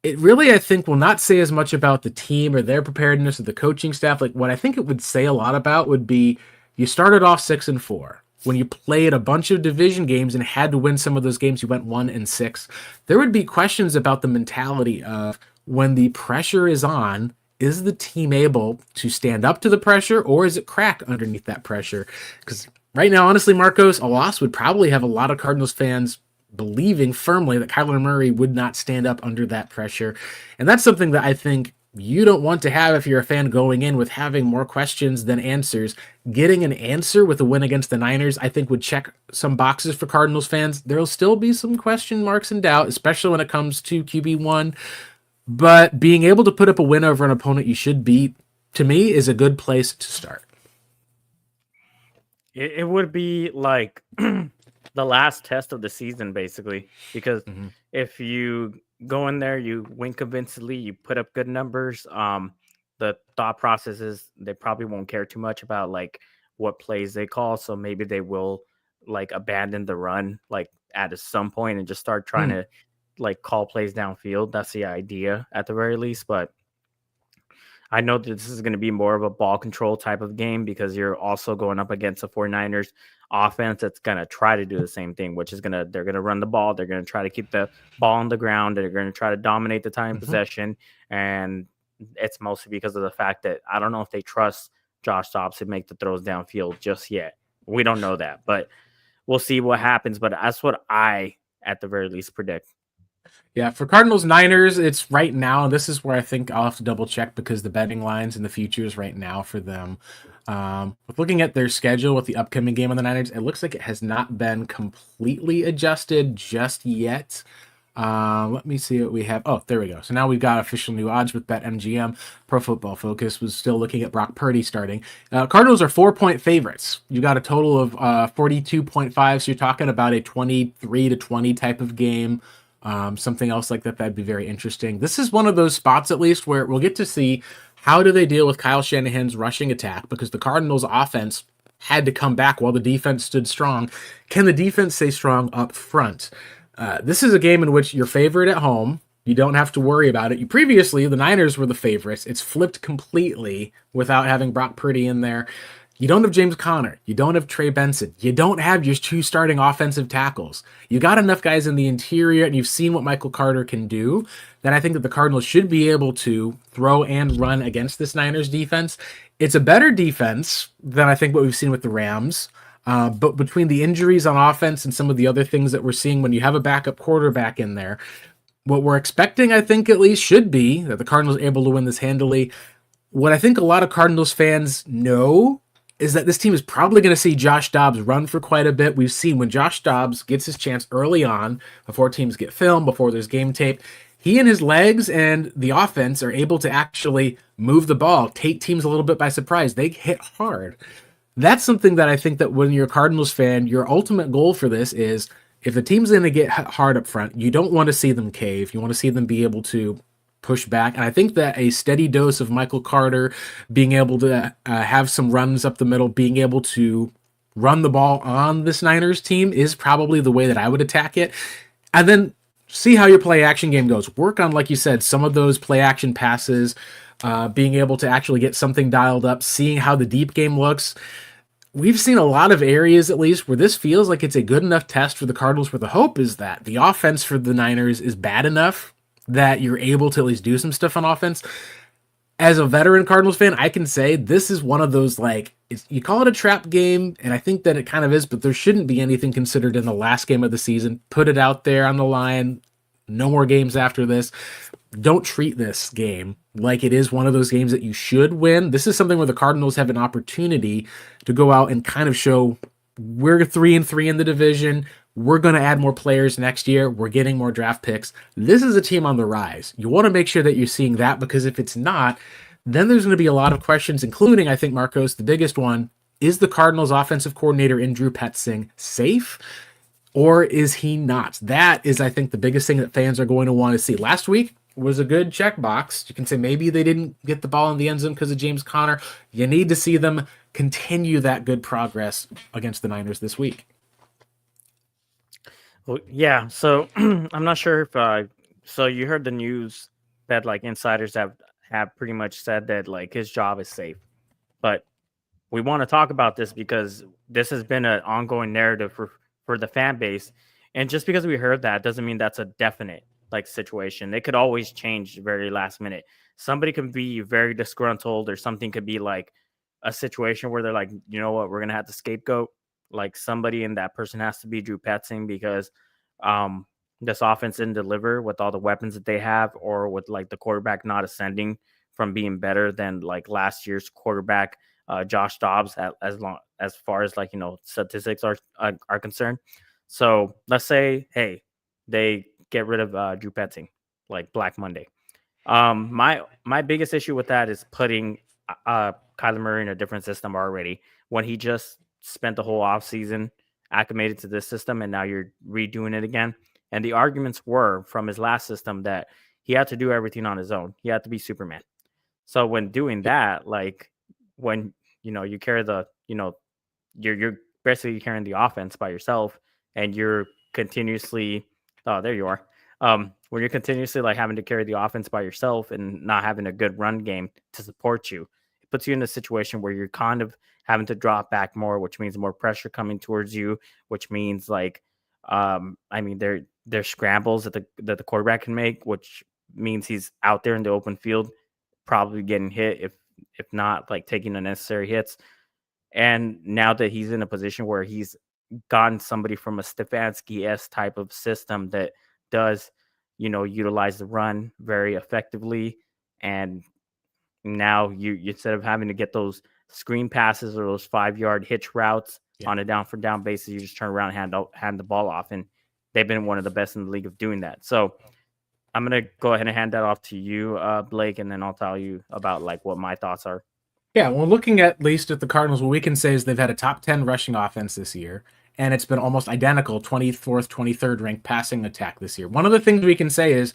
Speaker 1: It really, I think, will not say as much about the team or their preparedness or the coaching staff. Like, what I think it would say a lot about would be you started off 6-4. When you played a bunch of division games and had to win some of those games, you went 1-6. There would be questions about the mentality of when the pressure is on, is the team able to stand up to the pressure, or is it crack underneath that pressure? Because right now, honestly, Marcos, a loss would probably have a lot of Cardinals fans believing firmly that Kyler Murray would not stand up under that pressure. And that's something that I think you don't want to have if you're a fan going in with having more questions than answers. Getting an answer with a win against the Niners, I think, would check some boxes for Cardinals fans. There'll still be some question marks and doubt, especially when it comes to QB1. But being able to put up a win over an opponent you should beat, to me, is a good place to start.
Speaker 5: It would be like the last test of the season, basically, because if you go in there, you win convincingly, you put up good numbers. The thought process is they probably won't care too much about like what plays they call, so maybe they will like abandon the run like at some point and just start trying to like call plays downfield. That's the idea at the very least, but I know that this is going to be more of a ball control type of game because you're also going up against the 49ers offense that's going to try to do the same thing, which is they're going to run the ball. They're going to try to keep the ball on the ground. They're going to try to dominate the time possession. And it's mostly because of the fact that I don't know if they trust Josh Dobbs to make the throws downfield just yet. We don't know that, but we'll see what happens. But that's what I, at the very least, predict.
Speaker 1: Yeah, for Cardinals Niners, it's right now. This is where I think I'll have to double check because the betting lines and the futures right now for them. With looking at their schedule with the upcoming game on the Niners, it looks like it has not been completely adjusted just yet. Let me see what we have. Oh, there we go. So now we've got official new odds with BetMGM. Pro Football Focus was still looking at Brock Purdy starting. Cardinals are 4-point favorites. You got a total of 42.5, so you're talking about a 23-20 type of game. Something else like that, that'd be very interesting. This is one of those spots, at least, where we'll get to see how do they deal with Kyle Shanahan's rushing attack, because the Cardinals' offense had to come back while the defense stood strong. Can the defense stay strong up front? This is a game in which you're favored at home. You don't have to worry about it. Previously, the Niners were the favorites. It's flipped completely without having Brock Purdy in there. You don't have James Conner. You don't have Trey Benson. You don't have your two starting offensive tackles. You got enough guys in the interior, and you've seen what Michael Carter can do, that I think that the Cardinals should be able to throw and run against this Niners defense. It's a better defense than I think what we've seen with the Rams. But between the injuries on offense and some of the other things that we're seeing when you have a backup quarterback in there, what we're expecting, I think at least, should be that the Cardinals are able to win this handily. What I think a lot of Cardinals fans know is that this team is probably going to see Josh Dobbs run for quite a bit. We've seen when Josh Dobbs gets his chance early on, before teams get film, before there's game tape, he and his legs and the offense are able to actually move the ball, take teams a little bit by surprise. They hit hard. That's something that I think that when you're a Cardinals fan, your ultimate goal for this is if the team's going to get hard up front, you don't want to see them cave. You want to see them be able to push back. And I think that a steady dose of Michael Carter being able to have some runs up the middle, being able to run the ball on this Niners team is probably the way that I would attack it. And then see how your play action game goes. Work on, like you said, some of those play action passes, being able to actually get something dialed up, seeing how the deep game looks. We've seen a lot of areas, at least, where this feels like it's a good enough test for the Cardinals, where the hope is that the offense for the Niners is bad enough that you're able to at least do some stuff on offense. as a veteran Cardinals fan, I can say this is one of those, like, you call it a trap game, and I think that it kind of is, but there shouldn't be anything considered in the last game of the season. Put it out there on the line. No more games after this. Don't treat this game like it is one of those games that you should win. This is something where the Cardinals have an opportunity to go out and kind of show we're 3-3 in the division. We're going to add more players next year. We're getting more draft picks. This is a team on the rise. You want to make sure that you're seeing that, because if it's not, then there's going to be a lot of questions, including, I think, Marcos, the biggest one, is the Cardinals offensive coordinator in Drew Petzing safe? Or is he not? That is, I think, the biggest thing that fans are going to want to see. Last week was a good checkbox. You can say maybe they didn't get the ball in the end zone because of James Conner. You need to see them continue that good progress against the Niners this week.
Speaker 5: Well, yeah. So I'm not sure if so you heard the news that like insiders have pretty much said that like his job is safe, but we want to talk about this because this has been an ongoing narrative for the fan base, and just because we heard that doesn't mean that's a definite like situation. It could always change very last minute. Somebody can be very disgruntled, or something could be like a situation where they're like, you know what, we're gonna have to scapegoat like somebody, and that person has to be Drew Petzing because this offense didn't deliver with all the weapons that they have, or with like the quarterback not ascending from being better than like last year's quarterback, Josh Dobbs, as far as like, you know, statistics are concerned. So let's say, hey, they get rid of Drew Petzing like Black Monday. My biggest issue with that is putting Kyler Murray in a different system already, when he just spent the whole offseason acclimated to this system, and now you're redoing it again. And the arguments were from his last system that he had to do everything on his own. He had to be Superman. So when doing that, like when you know you carry the, you know, you're basically carrying the offense by yourself, and you're continuously, oh, there you are. When you're continuously like having to carry the offense by yourself and not having a good run game to support you, it puts you in a situation where you're kind of having to drop back more, which means more pressure coming towards you, which means like, I mean, there's scrambles that the quarterback can make, which means he's out there in the open field, probably getting hit, if not like taking the necessary hits. And now that he's in a position where he's gotten somebody from a Stefanski-esque type of system that does, you know, utilize the run very effectively, and now you instead of having to get those screen passes or those 5-yard hitch routes on a down for down basis, you just turn around and hand the ball off, and they've been one of the best in the league of doing that. So I'm gonna go ahead and hand that off to you, Blake, and then I'll tell you about like what my thoughts are.
Speaker 1: Yeah, well, looking at least at the Cardinals, what we can say is they've had a top 10 rushing offense this year, and it's been almost identical, 24th, 23rd ranked passing attack this year. One of the things we can say is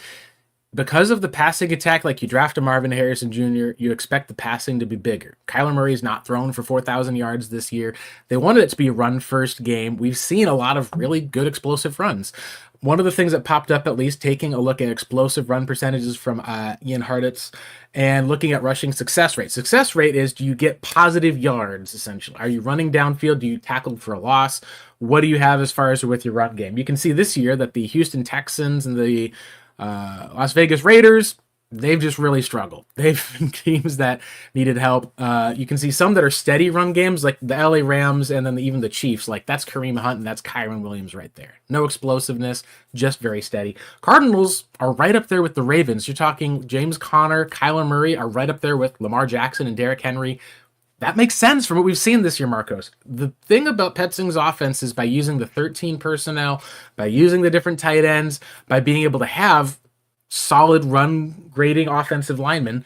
Speaker 1: because of the passing attack, like you draft a Marvin Harrison Jr., you expect the passing to be bigger. Kyler Murray's not thrown for 4,000 yards this year. They wanted it to be a run-first game. We've seen a lot of really good explosive runs. One of the things that popped up, at least taking a look at explosive run percentages from Ian Hartitz and looking at rushing success rate. Success rate is, do you get positive yards, essentially? Are you running downfield? Do you tackle for a loss? What do you have as far as with your run game? You can see this year that the Houston Texans and the Las Vegas Raiders, they've just really struggled. They've been teams that needed help. You can see some that are steady run games, like the LA Rams, and then even the Chiefs. Like that's Kareem Hunt and that's Kyron Williams right there. No explosiveness, just very steady. Cardinals are right up there with the Ravens. You're talking James Conner, Kyler Murray are right up there with Lamar Jackson and Derrick Henry. That makes sense from what we've seen this year, Marcos. The thing about Petzing's offense is by using the 13 personnel, by using the different tight ends, by being able to have solid run grading offensive linemen,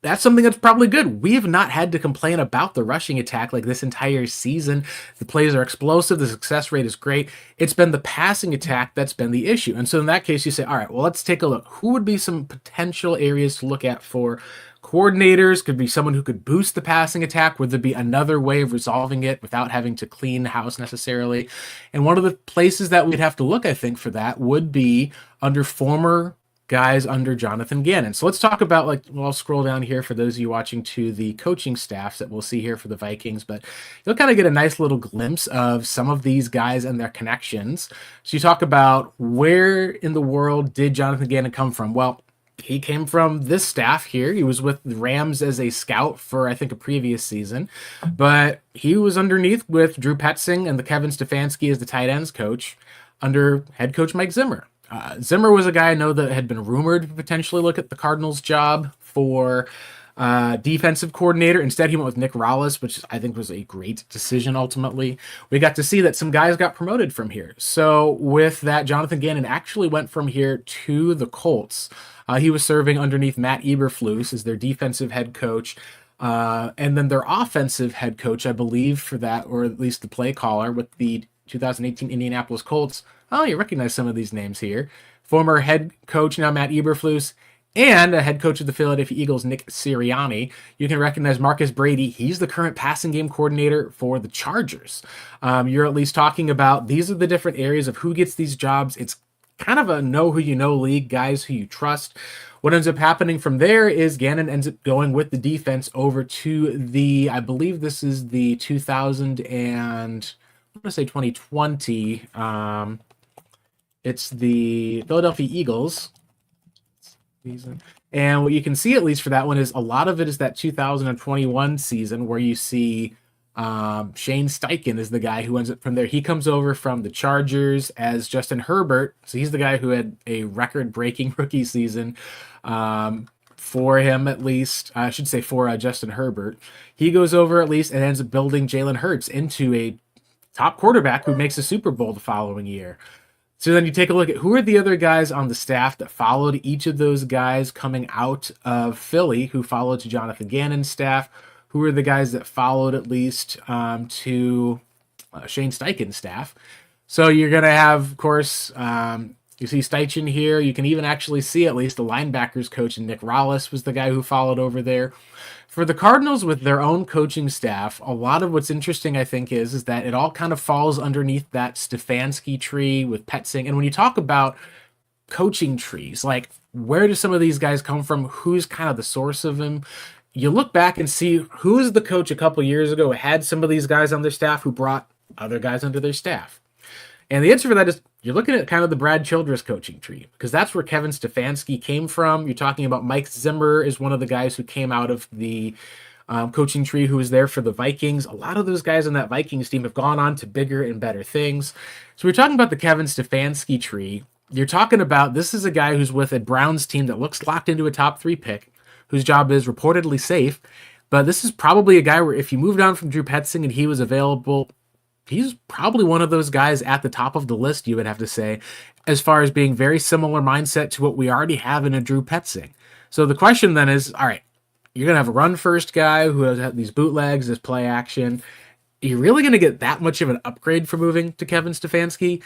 Speaker 1: that's something that's probably good. We have not had to complain about the rushing attack like this entire season. The plays are explosive. The success rate is great. It's been the passing attack that's been the issue. And so in that case, you say, all right, well, let's take a look. Who would be some potential areas to look at for coordinators? Could be someone who could boost the passing attack. Would there be another way of resolving it without having to clean the house necessarily? And one of the places that we'd have to look, I think, for that would be under former guys under Jonathan Gannon. So let's talk about, like, well, I'll scroll down here for those of you watching to the coaching staffs that we'll see here for the Vikings, but you'll kind of get a nice little glimpse of some of these guys and their connections. So you talk about where in the world did Jonathan Gannon come from? Well, he came from this staff here. He was with the Rams as a scout for, I think, a previous season. But he was underneath with Drew Petzing and the Kevin Stefanski as the tight ends coach under head coach Mike Zimmer. Zimmer was a guy I know that had been rumored to potentially look at the Cardinals job for defensive coordinator. Instead, he went with Nick Rallis, which I think was a great decision ultimately. We got to see that some guys got promoted from here. So with that, Jonathan Gannon actually went from here to the Colts. He was serving underneath Matt Eberflus as their defensive head coach. And then their offensive head coach, I believe, for that, or at least the play caller with the 2018 Indianapolis Colts. Oh, you recognize some of these names here. Former head coach, now Matt Eberflus, and a head coach of the Philadelphia Eagles, Nick Sirianni. You can recognize Marcus Brady. He's the current passing game coordinator for the Chargers. You're at least talking about these are the different areas of who gets these jobs. It's kind of a know who you know league, guys who you trust. What ends up happening from there is Gannon ends up going with the defense over to the, I believe this is the 2000 and I'm going to say 2020. It's the Philadelphia Eagles. And what you can see, at least for that one, is a lot of it is that 2021 season where you see Shane Steichen is the guy who ends up from there. He comes over from the Chargers as Justin Herbert. So he's the guy who had a record-breaking rookie season for him, at least. I should say for Justin Herbert. He goes over at least and ends up building Jalen Hurts into a top quarterback who makes a Super Bowl the following year. So then you take a look at who are the other guys on the staff that followed each of those guys coming out of Philly, who followed to Jonathan Gannon's staff, who are the guys that followed at least to Shane Steichen's staff. So you're going to have, of course, you see Steichen here. You can even actually see at least the linebackers coach, and Nick Rallis was the guy who followed over there. For the Cardinals with their own coaching staff, a lot of what's interesting, I think, is that it all kind of falls underneath that Stefanski tree with Petzing. And when you talk about coaching trees, like where do some of these guys come from? Who's kind of the source of them? You look back and see who is the coach a couple years ago who had some of these guys on their staff who brought other guys under their staff. And the answer for that is you're looking at kind of the Brad Childress coaching tree, because that's where Kevin Stefanski came from. You're talking about Mike Zimmer is one of the guys who came out of the coaching tree who was there for the Vikings. A lot of those guys on that Vikings team have gone on to bigger and better things. So we're talking about the Kevin Stefanski tree. You're talking about this is a guy who's with a Browns team that looks locked into a top 3 pick, whose job is reportedly safe. But this is probably a guy where if you moved on from Drew Petzing and he was available, he's probably one of those guys at the top of the list, you would have to say, as far as being very similar mindset to what we already have in a Drew Petzing. So the question then is, all right, you're going to have a run-first guy who has these bootlegs, this play action. Are you really going to get that much of an upgrade for moving to Kevin Stefanski?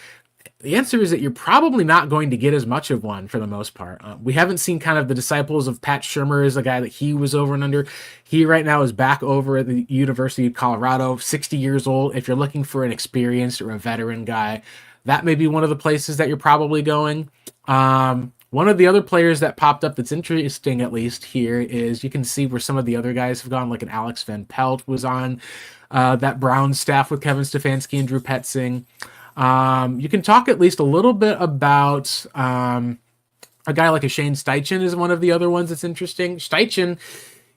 Speaker 1: The answer is that you're probably not going to get as much of one for the most part. We haven't seen kind of the disciples of Pat Shurmur as a guy that he was over and under. He right now is back over at the University of Colorado, 60 years old. If you're looking for an experienced or a veteran guy, that may be one of the places that you're probably going. One of the other players that popped up that's interesting, at least here, is you can see where some of the other guys have gone, like an Alex Van Pelt was on that Browns staff with Kevin Stefanski and Drew Petzing. You can talk at least a little bit about a guy like a Shane Steichen is one of the other ones that's interesting. Steichen,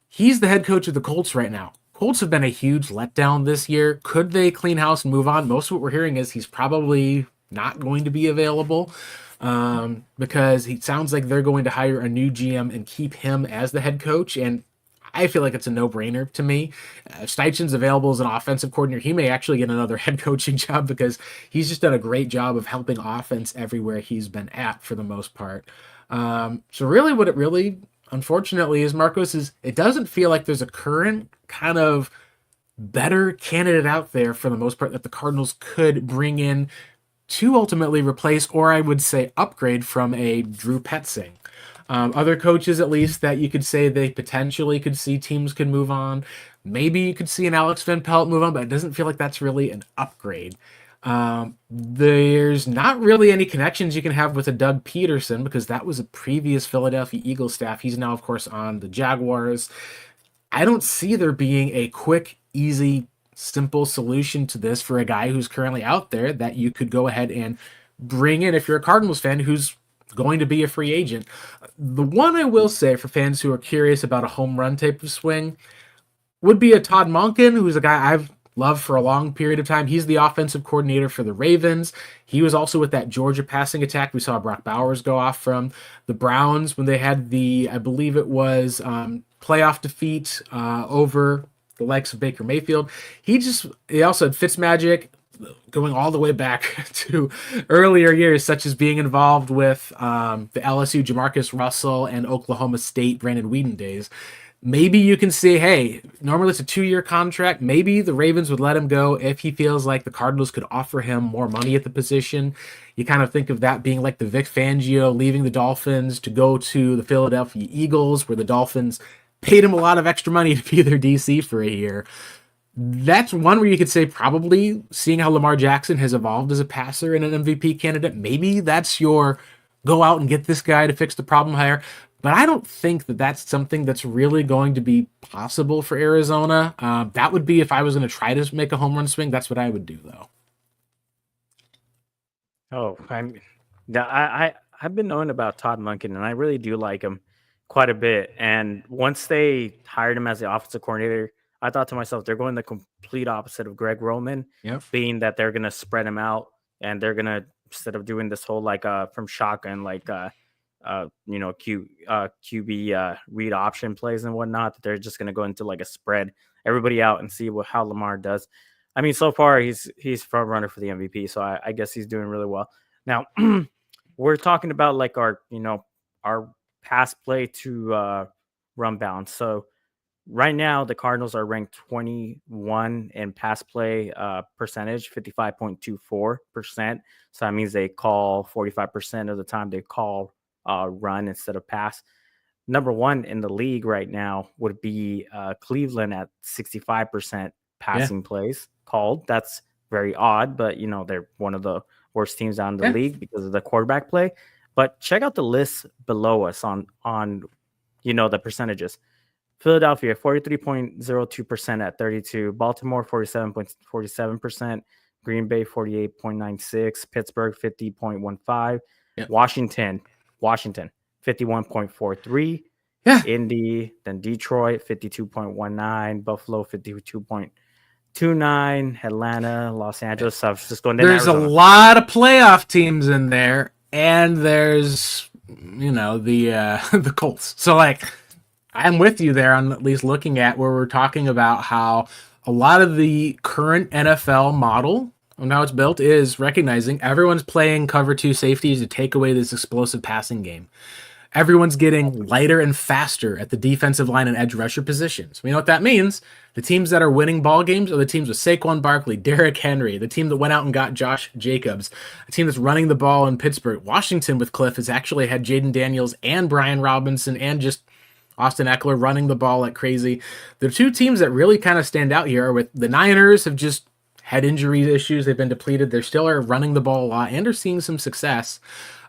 Speaker 1: he's the head coach of the Colts right now. Colts have been a huge letdown this year. Could they clean house and move on? Most of what we're hearing is he's probably not going to be available because he sounds like they're going to hire a new GM and keep him as the head coach. And I feel like it's a no-brainer to me. Steichen's available as an offensive coordinator. He may actually get another head coaching job because he's just done a great job of helping offense everywhere he's been at for the most part. So really what it really, unfortunately, is, Marcos, is it doesn't feel like there's a current kind of better candidate out there for the most part that the Cardinals could bring in to ultimately replace, or I would say upgrade from a Drew Petzing. Other coaches, at least, that you could say they potentially could see teams could move on. Maybe you could see an Alex Van Pelt move on, but it doesn't feel like that's really an upgrade. There's not really any connections you can have with a Doug Peterson because that was a previous Philadelphia Eagles staff. He's now, of course, on the Jaguars. I don't see there being a quick, easy, simple solution to this for a guy who's currently out there that you could go ahead and bring in if you're a Cardinals fan who's going to be a free agent. The one I will say for fans who are curious about a home run type of swing would be a Todd Monken, who's a guy I've loved for a long period of time. He's the offensive coordinator for the Ravens. He was also with that Georgia passing attack we saw Brock Bowers go off from. The Browns, when they had I believe it was playoff defeat over the likes of Baker Mayfield. He also had Fitzmagic, going all the way back to earlier years, such as being involved with the LSU Jamarcus Russell and Oklahoma State Brandon Weeden days. Maybe you can say, hey, normally it's a 2-year contract. Maybe the Ravens would let him go if he feels like the Cardinals could offer him more money at the position. You kind of think of that being like the Vic Fangio leaving the Dolphins to go to the Philadelphia Eagles, where the Dolphins paid him a lot of extra money to be their DC for a year. That's one where you could say, probably seeing how Lamar Jackson has evolved as a passer and an MVP candidate, maybe that's your go out and get this guy to fix the problem hire. But I don't think that that's something that's really going to be possible for Arizona. That would be if I was going to try to make a home run swing. That's what I would do, though.
Speaker 5: Oh, I've been knowing about Todd Monken, and I really do like him quite a bit. And once they hired him as the offensive coordinator, I thought to myself, they're going the complete opposite of Greg Roman, being that they're going to spread him out, and they're going to, instead of doing this whole from shotgun, QB read option plays and whatnot, that they're just going to go into like a spread everybody out and see how Lamar does. I mean, so far he's front runner for the MVP, so I guess he's doing really well. Now we're talking about like our pass play to run balance. So right now the Cardinals are ranked 21 in pass play percentage, 55.24%. So that means they call 45% of the time they call run instead of pass. Number one in the league right now would be Cleveland at 65% passing plays called. That's very odd, but they're one of the worst teams down in the league because of the quarterback play. But check out the list below us on the percentages. Philadelphia 43.02% at 32, Baltimore 47.47%, Green Bay 48.96, Pittsburgh 50.15, Washington 51.43, Indy, then Detroit 52.19, Buffalo 52.29, Atlanta, Los Angeles, San Francisco, and then
Speaker 1: there's
Speaker 5: Arizona.
Speaker 1: A lot of playoff teams in there, and there's the Colts. So I'm with you there on at least looking at where we're talking about how a lot of the current NFL model and how it's built is recognizing everyone's playing cover 2 safeties to take away this explosive passing game. Everyone's getting lighter and faster at the defensive line and edge rusher positions. We know what that means. The teams that are winning ball games are the teams with Saquon Barkley, Derrick Henry, the team that went out and got Josh Jacobs, a team that's running the ball in Pittsburgh. Washington with Cliff has actually had Jaden Daniels and Brian Robinson and just Austin Eckler running the ball like crazy. The two teams that really kind of stand out here are with the Niners have just had injury issues. They've been depleted. They still are running the ball a lot and are seeing some success.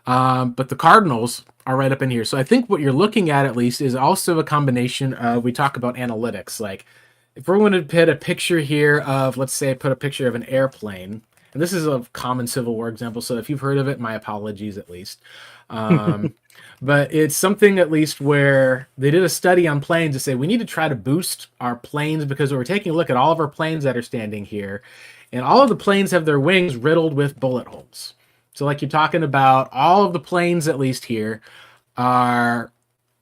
Speaker 1: But the Cardinals are right up in here. So I think what you're looking at least is also a combination of, we talk about analytics. Like if we're going to put a picture here of, let's say, put a picture of an airplane, and this is a common Civil War example. So if you've heard of it, my apologies at least. But it's something at least where they did a study on planes to say we need to try to boost our planes because we're taking a look at all of our planes that are standing here, and all of the planes have their wings riddled with bullet holes. So like you're talking about, all of the planes at least here are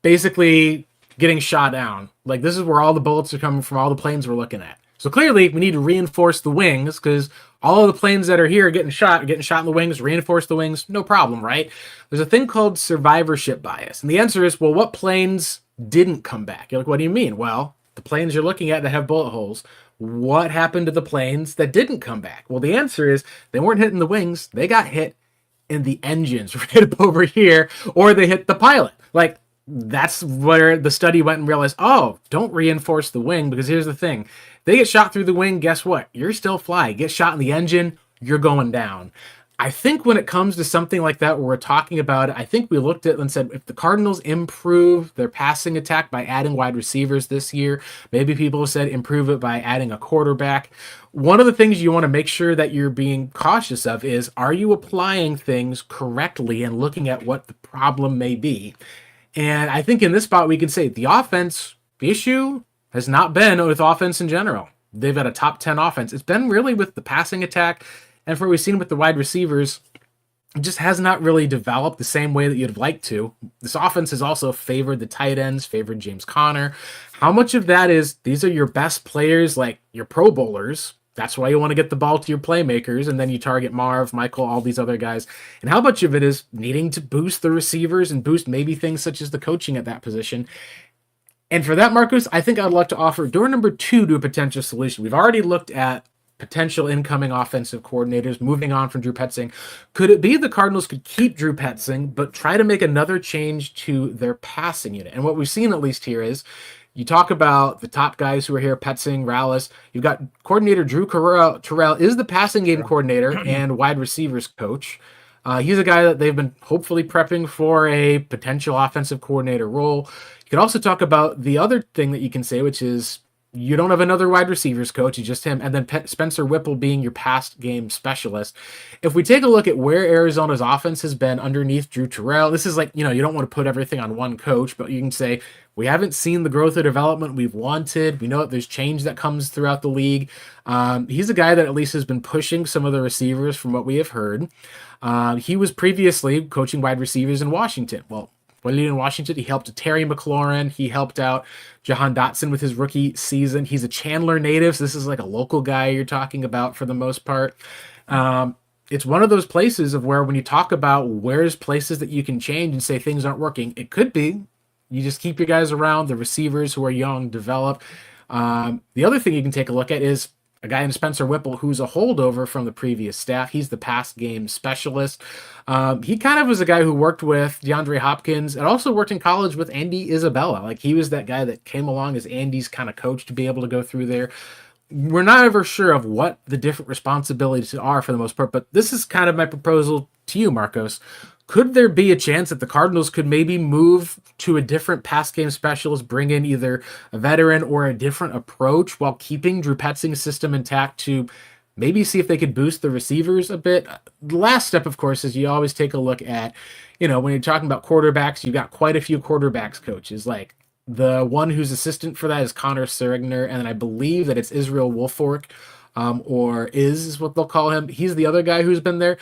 Speaker 1: basically getting shot down. Like this is where all the bullets are coming from, all the planes we're looking at. So clearly we need to reinforce the wings because all of the planes that are here are getting shot in the wings, reinforce the wings, no problem, right? There's a thing called survivorship bias. And the answer is, well, what planes didn't come back? You're like, what do you mean? Well, the planes you're looking at that have bullet holes, what happened to the planes that didn't come back? Well, the answer is they weren't hitting the wings. They got hit in the engines right up over here, or they hit the pilot. Like, that's where the study went and realized, oh, don't reinforce the wing because here's the thing. They get shot through the wing, guess what? You're still flying. Get shot in the engine, you're going down. I think when it comes to something like that, where we're talking about it, I think we looked at it and said if the Cardinals improve their passing attack by adding wide receivers this year, maybe people have said improve it by adding a quarterback. One of the things you want to make sure that you're being cautious of is, are you applying things correctly and looking at what the problem may be? And I think in this spot, we can say the offense, the issue has not been with offense in general. They've got a top 10 offense. It's been really with the passing attack. And for what we've seen with the wide receivers, it just has not really developed the same way that you'd like to. This offense has also favored the tight ends, favored James Conner. How much of that is these are your best players, like your Pro Bowlers? That's why you want to get the ball to your playmakers, and then you target Marv, Michael, all these other guys. And how much of it is needing to boost the receivers and boost maybe things such as the coaching at that position? And for that, Marcus, I think I'd like to offer door number 2 to a potential solution. We've already looked at potential incoming offensive coordinators, moving on from Drew Petzing. Could it be the Cardinals could keep Drew Petzing, but try to make another change to their passing unit? And what we've seen, at least here, is you talk about the top guys who are here, Petzing, Rallis. You've got coordinator Drew Terrell is the passing game coordinator and wide receivers coach. He's a guy that they've been hopefully prepping for a potential offensive coordinator role. You can also talk about the other thing that you can say, which is you don't have another wide receivers coach, it's just him, and then Spencer Whipple being your past game specialist. If we take a look at where Arizona's offense has been underneath Drew Terrell, this is like, you don't want to put everything on one coach, but you can say we haven't seen the growth or development we've wanted. We know that there's change that comes throughout the league. He's a guy that at least has been pushing some of the receivers from what we have heard. He was previously coaching wide receivers in Washington. Well, when he was in Washington, he helped Terry McLaurin. He helped out Jahan Dotson with his rookie season. He's a Chandler native, so this is like a local guy you're talking about for the most part. It's one of those places of where when you talk about where's places that you can change and say things aren't working, it could be you just keep your guys around, the receivers who are young, develop. The other thing you can take a look at is a guy named Spencer Whipple, who's a holdover from the previous staff. He's the pass game specialist. He kind of was a guy who worked with DeAndre Hopkins and also worked in college with Andy Isabella. Like he was that guy that came along as Andy's kind of coach to be able to go through there. We're not ever sure of what the different responsibilities are for the most part, but this is kind of my proposal to you, Marcos. Could there be a chance that the Cardinals could maybe move to a different pass game specialist, bring in either a veteran or a different approach while keeping Drew Petzing's system intact to maybe see if they could boost the receivers a bit? The last step, of course, is you always take a look at, when you're talking about quarterbacks, you've got quite a few quarterbacks coaches. Like the one who's assistant for that is Connor Serigner, and then I believe that it's Israel Wolfork, or is what they'll call him. He's the other guy who's been there.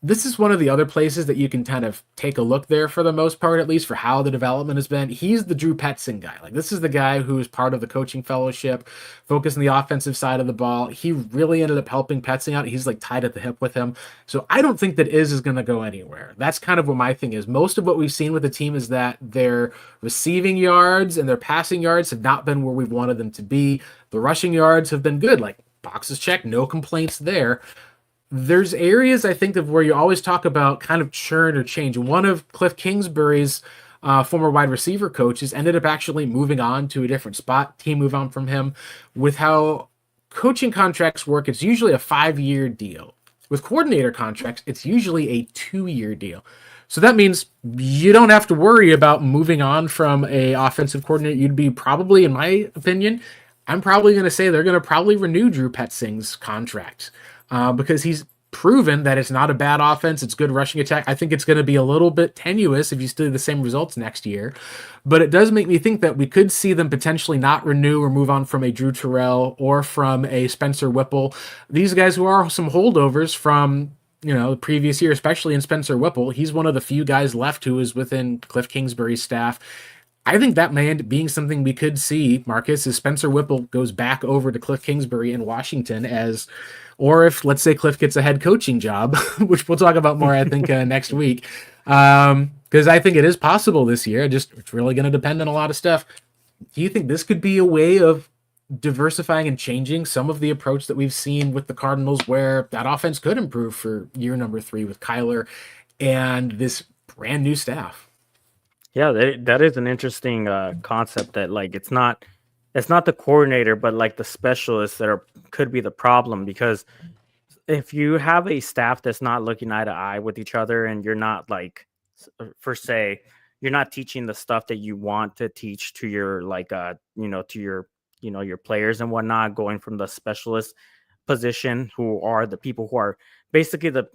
Speaker 1: This is one of the other places that you can kind of take a look there for the most part, at least for how the development has been. He's the Drew Petzing guy. Like this is the guy who is part of the coaching fellowship, focused on the offensive side of the ball. He really ended up helping Petzing out. He's like tied at the hip with him. So I don't think that is going to go anywhere. That's kind of what my thing is. Most of what we've seen with the team is that their receiving yards and their passing yards have not been where we've wanted them to be. The rushing yards have been good. Like boxes checked, no complaints there. There's areas I think of where you always talk about kind of churn or change. One of Cliff Kingsbury's former wide receiver coaches ended up actually moving on to a different spot. Team move on from him. With how coaching contracts work, it's usually a 5-year deal. With coordinator contracts, it's usually a 2-year deal. So that means you don't have to worry about moving on from a offensive coordinator. You'd be probably, in my opinion, I'm probably going to say they're going to probably renew Drew Petzing's contract. Because he's proven that it's not a bad offense. It's good rushing attack. I think it's going to be a little bit tenuous if you still do the same results next year. But it does make me think that we could see them potentially not renew or move on from a Drew Terrell or from a Spencer Whipple. These guys who are some holdovers from the previous year, especially in Spencer Whipple. He's one of the few guys left who is within Cliff Kingsbury's staff. I think that may end up being something we could see, Marcus, is Spencer Whipple goes back over to Cliff Kingsbury in Washington or if, let's say, Cliff gets a head coaching job, which we'll talk about more, I think, next week. Because I think it is possible this year. It's really going to depend on a lot of stuff. Do you think this could be a way of diversifying and changing some of the approach that we've seen with the Cardinals where that offense could improve for year number 3 with Kyler and this brand new staff?
Speaker 5: Yeah, that is an interesting concept that like it's not the coordinator, but like the specialists that could be the problem because if you have a staff that's not looking eye to eye with each other, and you're not like, for say, you're not teaching the stuff that you want to teach to your like to your your players and whatnot, going from the specialist position, who are the people who are basically the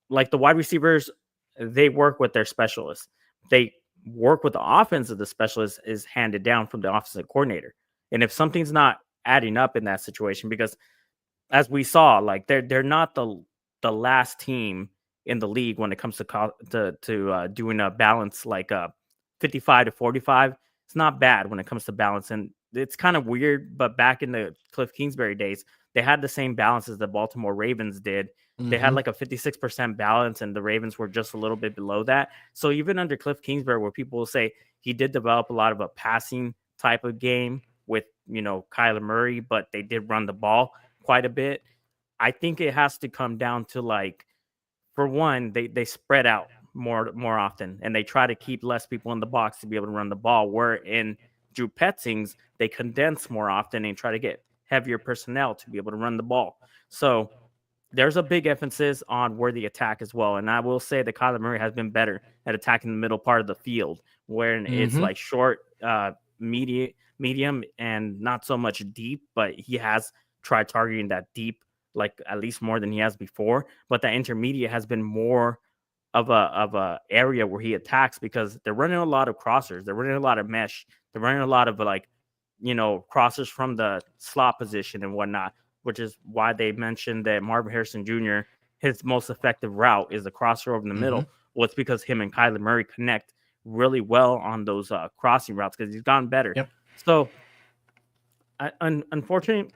Speaker 5: wide receivers, they work with their specialists. They work with the offense of the specialist is handed down from the offensive coordinator. And if something's not adding up in that situation, because as we saw, like they're not the last team in the league when it comes to doing a balance, like 55-45. It's not bad when it comes to balance, and it's kind of weird. But back in the Cliff Kingsbury days, they had the same balance as the Baltimore Ravens did. They had
Speaker 1: Mm-hmm.
Speaker 5: like a 56% balance, and the Ravens were just a little bit below that. So even under Cliff Kingsbury, where people will say he did develop a lot of a passing type of game with Kyler Murray, but they did run the ball quite a bit. I think it has to come down to, like, for one, they spread out more often, and they try to keep less people in the box to be able to run the ball. Where in Drew Petzing's, they condense more often and try to get heavier personnel to be able to run the ball. So there's a big emphasis on where the attack as well. And I will say that Kyler Murray has been better at attacking the middle part of the field, where it's
Speaker 1: Mm-hmm.
Speaker 5: like short, medium, and not so much deep. But he has tried targeting that deep, like at least more than he has before. But that intermediate has been more of a area where he attacks, because they're running a lot of crossers, they're running a lot of mesh, they're running a lot of like crossers from the slot position and whatnot, which is why they mentioned that Marvin Harrison Jr., his most effective route is the crosser over the
Speaker 1: Mm-hmm.
Speaker 5: middle. Well, it's because him and Kyler Murray connect really well on those crossing routes, because he's gotten better.
Speaker 1: Yep.
Speaker 5: So, unfortunately,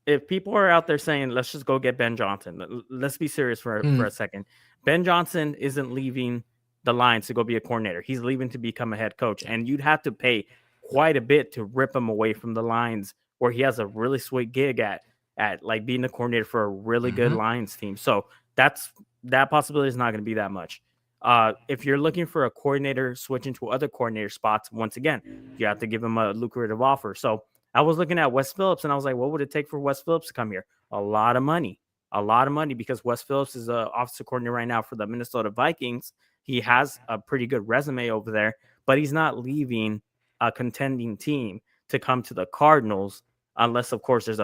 Speaker 5: if people are out there saying, let's just go get Ben Johnson, let's be serious for
Speaker 1: Mm.
Speaker 5: a second. Ben Johnson isn't leaving the Lions to go be a coordinator. He's leaving to become a head coach. And you'd have to pay quite a bit to rip him away from the Lions, where he has a really sweet gig at like being a coordinator for a really good
Speaker 1: Mm-hmm.
Speaker 5: Lions team. So that possibility is not going to be that much. If you're looking for a coordinator switching to other coordinator spots, once again, you have to give him a lucrative offer. So I was looking at Wes Phillips, and I was like, what would it take for Wes Phillips to come here? A lot of money. A lot of money, because Wes Phillips is an offensive coordinator right now for the Minnesota Vikings. He has a pretty good resume over there, but he's not leaving a contending team to come to the Cardinals, unless, of course, there's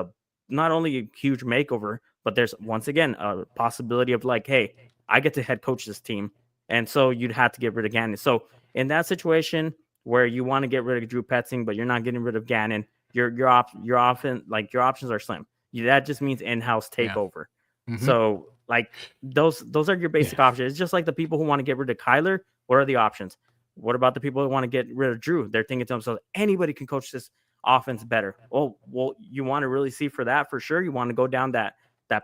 Speaker 5: not only a huge makeover, but there's once again a possibility of like, hey, I get to head coach this team. And so you'd have to get rid of Gannon. So in that situation where you want to get rid of Drew Petzing, but you're not getting rid of Gannon, your often like your options are slim. That just means in-house
Speaker 1: Yeah.
Speaker 5: takeover.
Speaker 1: Mm-hmm.
Speaker 5: So like those are your basic options. It's just like the people who want to get rid of Kyler. What are the options? What about the people who want to get rid of Drew? They're thinking to themselves, anybody can coach this offense better. Oh, well, you want to really see for that for sure. You want to go down that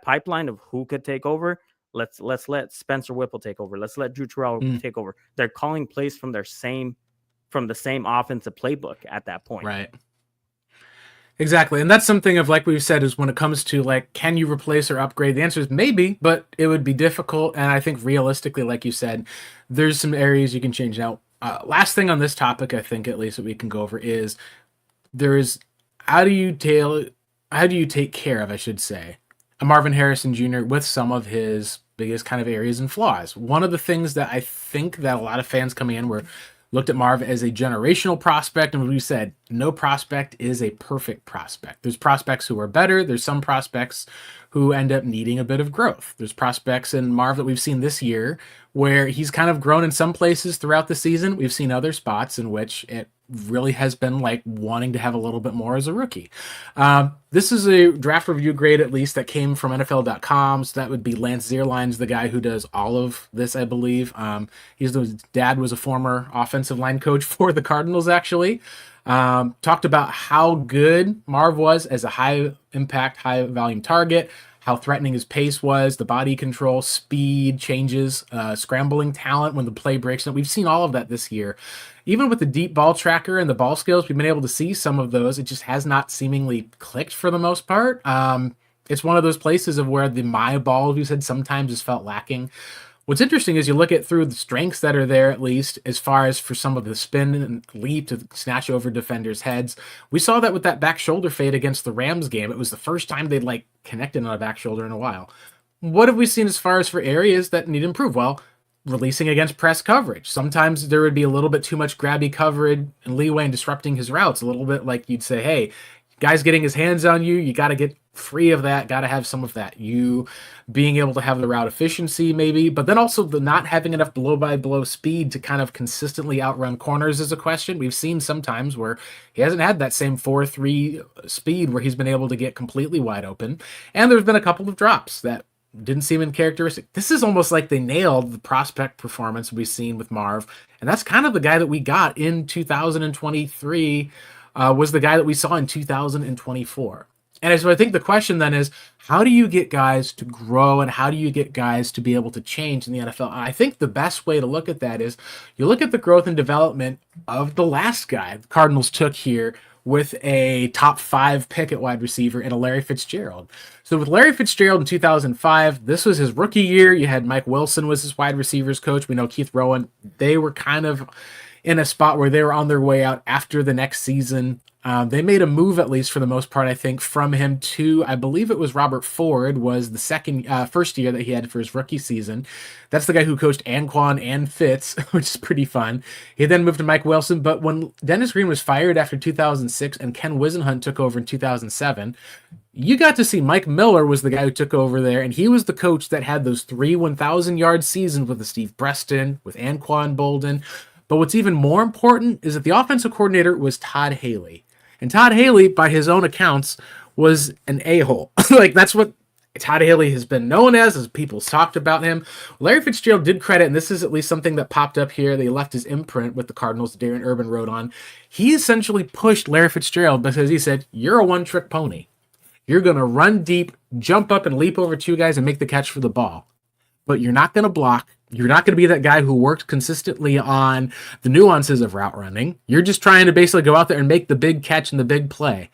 Speaker 5: pipeline of who could take over. Let's let Spencer Whipple take over. Let's let Drew Terrell
Speaker 1: Mm.
Speaker 5: take over. They're calling plays from the same offensive playbook at that point.
Speaker 1: Right. Exactly. And that's something of, like we've said, is when it comes to like, can you replace or upgrade? The answer is maybe, but it would be difficult. And I think realistically, like you said, there's some areas you can change. Now, last thing on this topic, I think at least that we can go over is there's how do you take care of, I should say, a Marvin Harrison Jr. with some of his biggest kind of areas and flaws. One of the things that I think that a lot of fans coming in were looked at Marv as a generational prospect, and we said no prospect is a perfect prospect. There's prospects who are better. There's some prospects who end up needing a bit of growth. There's prospects in Marv that we've seen this year where he's kind of grown in some places throughout the season. We've seen other spots in which it really has been like wanting to have a little bit more as a rookie. This is a draft review grade, at least, that came from NFL.com. So that would be Lance Zierlein's the guy who does all of this, I believe. His dad was a former offensive line coach for the Cardinals, actually. Talked about how good Marv was as a high impact, high volume target, how threatening his pace was, the body control, speed changes, scrambling talent when the play breaks. And we've seen all of that this year. Even with the deep ball tracker and the ball skills, we've been able to see some of those. It just has not seemingly clicked for the most part. It's one of those places of where the my ball, you said, sometimes has felt lacking. What's interesting is you look at through the strengths that are there, at least as far as for some of the spin and leap to snatch over defenders' heads. We saw that with that back shoulder fade against the Rams game. It was the first time they'd like connected on a back shoulder in a while. what have we seen as far as for areas that need to improve? Well, releasing against press coverage. Sometimes there would be a little bit too much grabby coverage and leeway and disrupting his routes. A little bit like you'd say, hey, guy's getting his hands on you. You got to get free of that. Got to have some of that. You being able to have the route efficiency, maybe, but then also the not having enough blow by blow speed to kind of consistently outrun corners is a question. We've seen sometimes where he hasn't had that same 4.3 speed where he's been able to get completely wide open. And there's been a couple of drops that didn't seem uncharacteristic. This is almost like they nailed the prospect performance we've seen with Marv. And that's kind of the guy that we got in 2023 was the guy that we saw in 2024. And so I think the question then is, how do you get guys to grow and how do you get guys to be able to change in the NFL? And I think the best way to look at that is you look at the growth and development of the last guy the Cardinals took here with a top 5 pick at wide receiver in a Larry Fitzgerald. So with Larry Fitzgerald in 2005, this was his rookie year. You had Mike Wilson was his wide receivers coach. We know Keith Rowan. They were kind of in a spot where they were on their way out after the next season. They made a move, at least for the most part, I think, from him to, I believe it was Robert Ford was the first year that he had for his rookie season. That's the guy who coached Anquan and Fitz, which is pretty fun. He then moved to Mike Wilson, but when Dennis Green was fired after 2006 and Ken Wisenhunt took over in 2007, you got to see Mike Miller was the guy who took over there, and he was the coach that had those 3 1,000-yard seasons with the Steve Preston, with Anquan Bolden. But what's even more important is that the offensive coordinator was Todd Haley. And Todd Haley, by his own accounts, was an a-hole. Like, that's what Todd Haley has been known as people's talked about him. Larry Fitzgerald did credit, and this is at least something that popped up here, that he left his imprint with the Cardinals, Darren Urban wrote on. He essentially pushed Larry Fitzgerald because he said, you're a one-trick pony. You're going to run deep, jump up and leap over 2 guys and make the catch for the ball. But you're not going to block. You're not going to be that guy who worked consistently on the nuances of route running. You're just trying to basically go out there and make the big catch and the big play.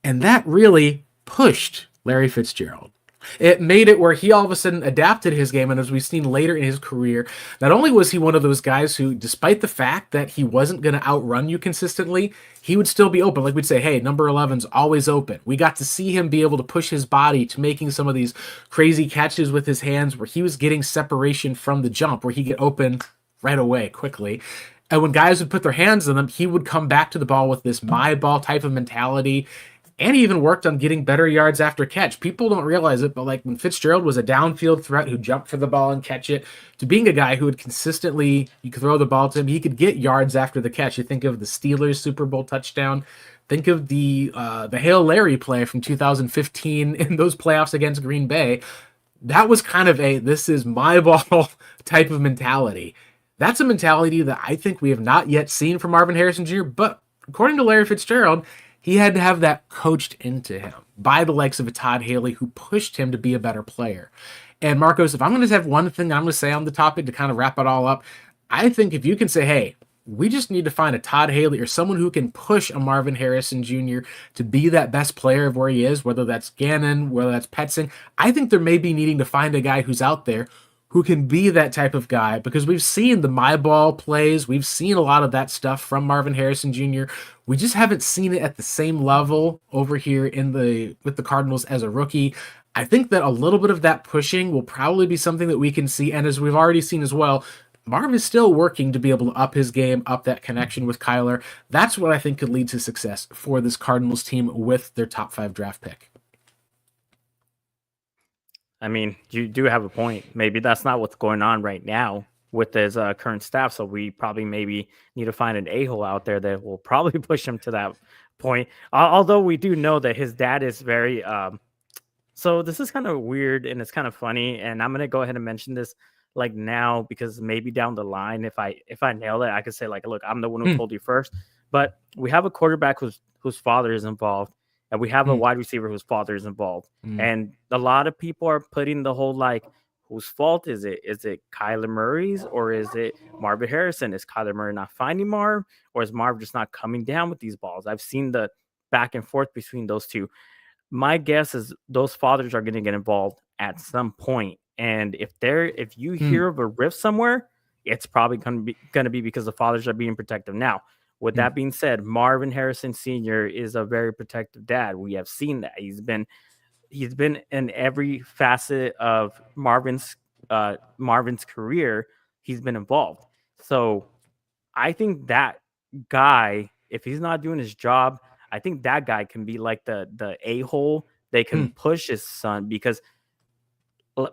Speaker 1: And that really pushed Larry Fitzgerald. It made it where he all of a sudden adapted his game, and as we've seen later in his career, not only was he one of those guys who, despite the fact that he wasn't going to outrun you consistently, he would still be open. Like we'd say, hey, number 11's always open. We got to see him be able to push his body to making some of these crazy catches with his hands where he was getting separation from the jump, where he get open right away quickly. And when guys would put their hands on him, he would come back to the ball with this my ball type of mentality. And he even worked on getting better yards after catch. People don't realize it, but like when Fitzgerald was a downfield threat who jumped for the ball and catch it, to being a guy who would consistently, you could throw the ball to him, he could get yards after the catch. You think of the Steelers Super Bowl touchdown. Think of the Hail Larry play from 2015 in those playoffs against Green Bay. That was kind of a this is my ball type of mentality. That's a mentality that I think we have not yet seen from Marvin Harrison Jr., but according to Larry Fitzgerald, he had to have that coached into him by the likes of a Todd Haley who pushed him to be a better player. And Marcos, if I'm going to have one thing I'm going to say on the topic to kind of wrap it all up, I think if you can say, hey, we just need to find a Todd Haley or someone who can push a Marvin Harrison Jr. to be that best player of where he is, whether that's Gannon, whether that's Petzing, I think there may be needing to find a guy who's out there who can be that type of guy, because we've seen the my ball plays. We've seen a lot of that stuff from Marvin Harrison Jr. We just haven't seen it at the same level over here with the Cardinals as a rookie. I think that a little bit of that pushing will probably be something that we can see. And as we've already seen as well, Marv is still working to be able to up his game, up that connection with Kyler. That's what I think could lead to success for this Cardinals team with their top 5 draft pick.
Speaker 5: I mean, you do have a point. Maybe that's not what's going on right now with his current staff. So we probably maybe need to find an a-hole out there that will probably push him to that point. Although we do know that his dad is very so this is kind of weird and it's kind of funny. And I'm going to go ahead and mention this like now, because maybe down the line, if I nail it, I could say like, look, I'm the one who told you first. But we have a quarterback whose father is involved. And we have a wide receiver whose father is involved. And a lot of people are putting the whole, like, whose fault is it? Is it Kyler Murray's or is it Marvin Harrison? Is Kyler Murray not finding Marv, or is Marv just not coming down with these balls? I've seen the back and forth between those two. My guess is those fathers are going to get involved at some point. And if you hear of a rift somewhere, it's probably going to be because the fathers are being protective. Now, with that being said, Marvin Harrison Sr. is a very protective dad. We have seen that. He's been he's been in every facet of Marvin's career. He's been involved. So I think that guy, if he's not doing his job, I think that guy can be like the a-hole they can
Speaker 1: Hmm.
Speaker 5: push his son, because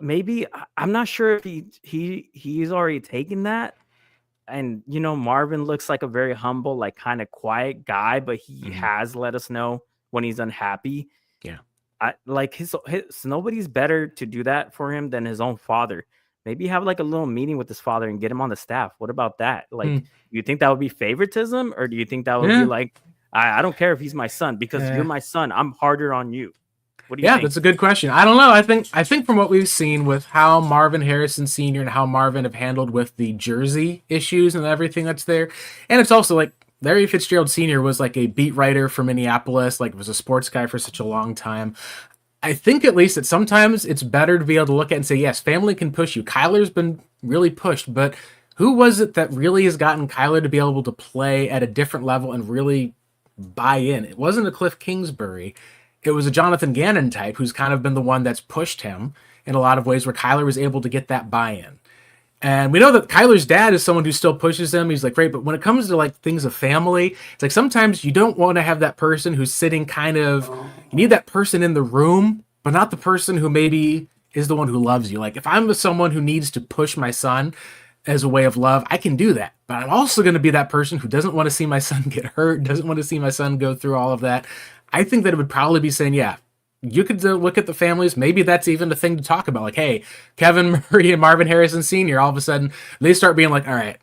Speaker 5: maybe I'm not sure if he's already taken that. And Marvin looks like a very humble, like kind of quiet guy, but he
Speaker 1: Mhm.
Speaker 5: has let us know when he's unhappy.
Speaker 1: Yeah.
Speaker 5: I like his nobody's better to do that for him than his own father. Maybe have like a little meeting with his father and get him on the staff. What about that?
Speaker 1: Hmm.
Speaker 5: Like, you think that would be favoritism, or do you think that would be
Speaker 1: Yeah.
Speaker 5: like, I don't care if he's my son because you're
Speaker 1: Eh.
Speaker 5: my son. I'm harder on you. What do you
Speaker 1: Yeah,
Speaker 5: think?
Speaker 1: that's a good question. I don't know. I think from what we've seen with how Marvin Harrison Sr. and how Marvin have handled with the jersey issues and everything that's there, and it's also like Larry Fitzgerald Sr. was like a beat writer for Minneapolis, like was a sports guy for such a long time. I think at least that sometimes it's better to be able to look at and say, yes, family can push you. Kyler's been really pushed, but who was it that really has gotten Kyler to be able to play at a different level and really buy in? It wasn't a Cliff Kingsbury. It was a Jonathan Gannon type who's kind of been the one that's pushed him in a lot of ways where Kyler was able to get that buy-in. And we know that Kyler's dad is someone who still pushes him. He's like, great. But when it comes to like things of family, it's like sometimes you don't want to have that person who's sitting kind of, you need that person in the room, but not the person who maybe is the one who loves you. Like if I'm with someone who needs to push my son as a way of love, I can do that. But I'm also going to be that person who doesn't want to see my son get hurt, doesn't want to see my son go through all of that. I think that it would probably be saying, yeah, you could look at the families. Maybe that's even a thing to talk about. Like, hey, Kevin Murray and Marvin Harrison Sr., all of a sudden, they start being like, all right,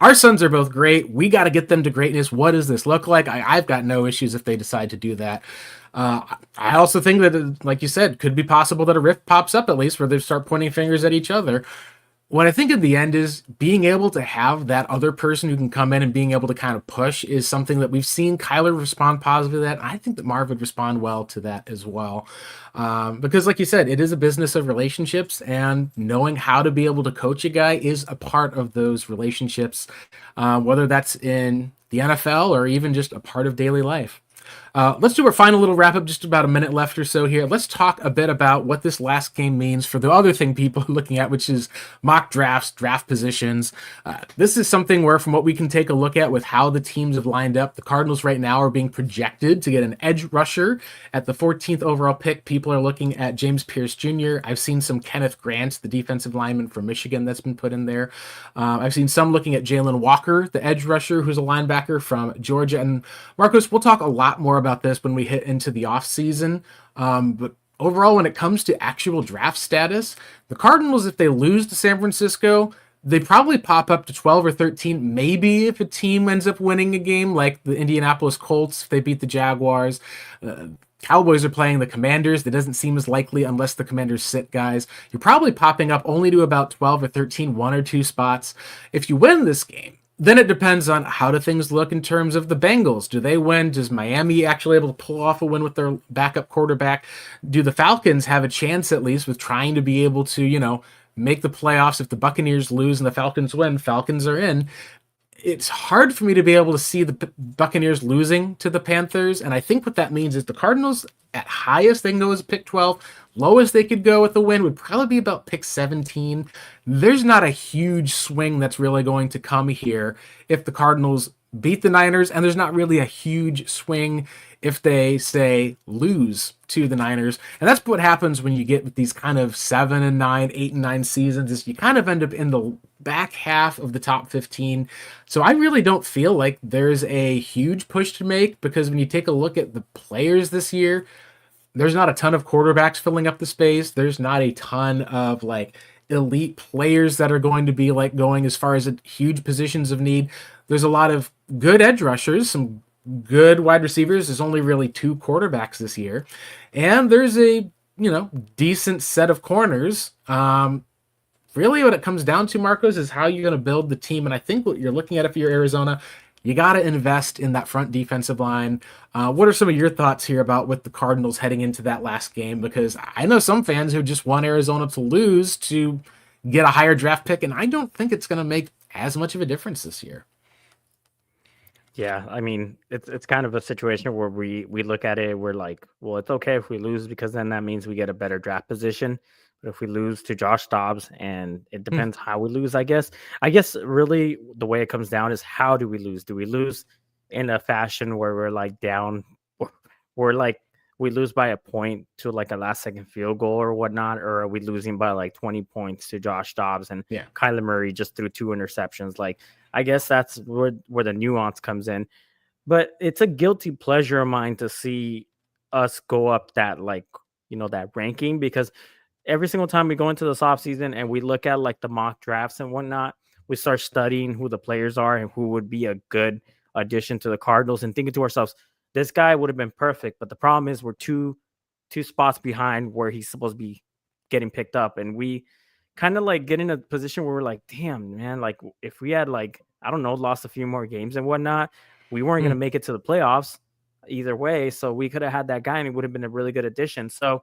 Speaker 1: our sons are both great. We got to get them to greatness. What does this look like? I've got no issues if they decide to do that. I also think that, like you said, could be possible that a rift pops up at least where they start pointing fingers at each other. What I think in the end is being able to have that other person who can come in and being able to kind of push is something that we've seen Kyler respond positively to that. I think that Marv would respond well to that as well. Because like you said, it is a business of relationships, and knowing how to be able to coach a guy is a part of those relationships, whether that's in the NFL or even just a part of daily life. Let's do our final little wrap up, just about a minute left or so here. Let's talk a bit about what this last game means for the other thing people are looking at, which is mock drafts, draft positions. This is something where, from what we can take a look at with how the teams have lined up, the Cardinals right now are being projected to get an edge rusher at the 14th overall pick. People are looking at James Pierce Jr. I've seen some Kenneth Grant, the defensive lineman from Michigan, that's been put in there. I've seen some looking at Jalen Walker, the edge rusher, who's a linebacker from Georgia. And Marcos, we'll talk a lot more about this when we hit into the offseason. But overall, when it comes to actual draft status, the Cardinals, if they lose to San Francisco, they probably pop up to 12 or 13. Maybe if a team ends up winning a game like the Indianapolis Colts, if they beat the Jaguars. Cowboys are playing the Commanders. That doesn't seem as likely unless the Commanders sit guys. You're probably popping up only to about 12 or 13, one or two spots. If you win this game, then it depends on how do things look in terms of the Bengals. Do they win? Does Miami actually able to pull off a win with their backup quarterback? Do the Falcons have a chance at least with trying to be able to, make the playoffs? If the Buccaneers lose and the Falcons win, Falcons are in. It's hard for me to be able to see the Buccaneers losing to the Panthers. And I think what that means is the Cardinals, at highest, they can go as pick 12. Lowest they could go with the win would probably be about pick 17. There's not a huge swing that's really going to come here if the Cardinals beat the Niners, and there's not really a huge swing if they, say, lose to the Niners. And that's what happens when you get with these kind of 7 and 9, 8 and 9 seasons, is you kind of end up in the back half of the top 15. So I really don't feel like there's a huge push to make, because when you take a look at the players this year, there's not a ton of quarterbacks filling up the space. There's not a ton of like elite players that are going to be like going as far as huge positions of need. There's a lot of good edge rushers, some good wide receivers. There's only really two quarterbacks this year. And there's a, decent set of corners. Really what it comes down to, Marcos, is how you're going to build the team. And I think what you're looking at if you're Arizona, you got to invest in that front defensive line. What are some of your thoughts here about with the Cardinals heading into that last game? Because I know some fans who just want Arizona to lose to get a higher draft pick, and I don't think it's going to make as much of a difference this year.
Speaker 5: Yeah, I mean, it's kind of a situation where we look at it, we're like, well, it's okay if we lose because then that means we get a better draft position. But if we lose to Josh Dobbs, and it
Speaker 1: Hmm.
Speaker 5: depends how we lose, I guess. I guess really the way it comes down is how do we lose? Do we lose in a fashion where we're like down, or we're like we lose by a point to like a last second field goal or whatnot, or are we losing by like 20 points to Josh Dobbs and
Speaker 1: Yeah.
Speaker 5: Kyler Murray just threw 2 interceptions? Like, I guess that's where the nuance comes in. But it's a guilty pleasure of mine to see us go up that, like, that ranking, because every single time we go into this offseason and we look at like the mock drafts and whatnot, we start studying who the players are and who would be a good addition to the Cardinals and thinking to ourselves, this guy would have been perfect. But the problem is we're two spots behind where he's supposed to be getting picked up. And we kind of like get in a position where we're like, damn, man, like if we had like, I don't know, lost a few more games and whatnot, we weren't going
Speaker 1: Hmm.
Speaker 5: to make it to the playoffs either way. So we could have had that guy and it would have been a really good addition. So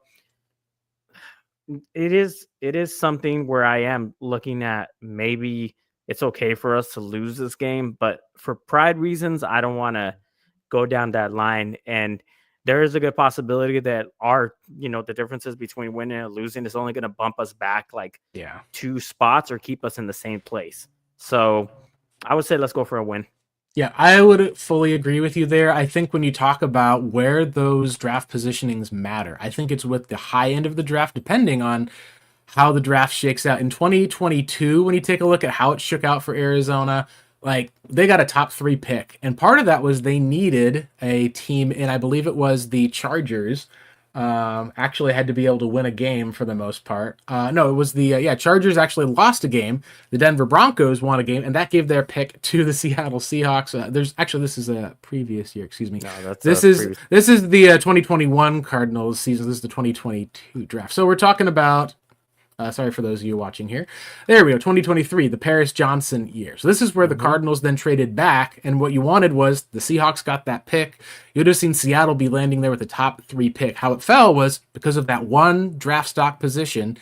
Speaker 5: it is something where I am looking at, maybe it's okay for us to lose this game, but for pride reasons, I don't want to go down that line. And there is a good possibility that the differences between winning and losing is only going to bump us back like
Speaker 1: Yeah.
Speaker 5: 2 spots or keep us in the same place. So I would say let's go for a win.
Speaker 1: Yeah, I would fully agree with you there. I think when you talk about where those draft positionings matter, I think it's with the high end of the draft, depending on how the draft shakes out in 2022. When you take a look at how it shook out for Arizona, like they got a top 3 pick, and part of that was they needed a team, and I believe it was the Chargers. Actually had to be able to win a game for the most part. No, it was the Chargers actually lost a game. The Denver Broncos won a game, and that gave their pick to the Seattle Seahawks. This is a previous year. Excuse me.
Speaker 5: No, that's
Speaker 1: This
Speaker 5: a
Speaker 1: is
Speaker 5: previous.
Speaker 1: this is the 2021 Cardinals season. This is the 2022 draft. So we're talking about sorry for those of you watching here. There we go, 2023, the Paris Johnson year. So this is where the
Speaker 5: Mhm.
Speaker 1: Cardinals then traded back, and what you wanted was the Seahawks got that pick. You'd have seen Seattle be landing there with the top 3 pick. How it fell was because of that one draft stock position.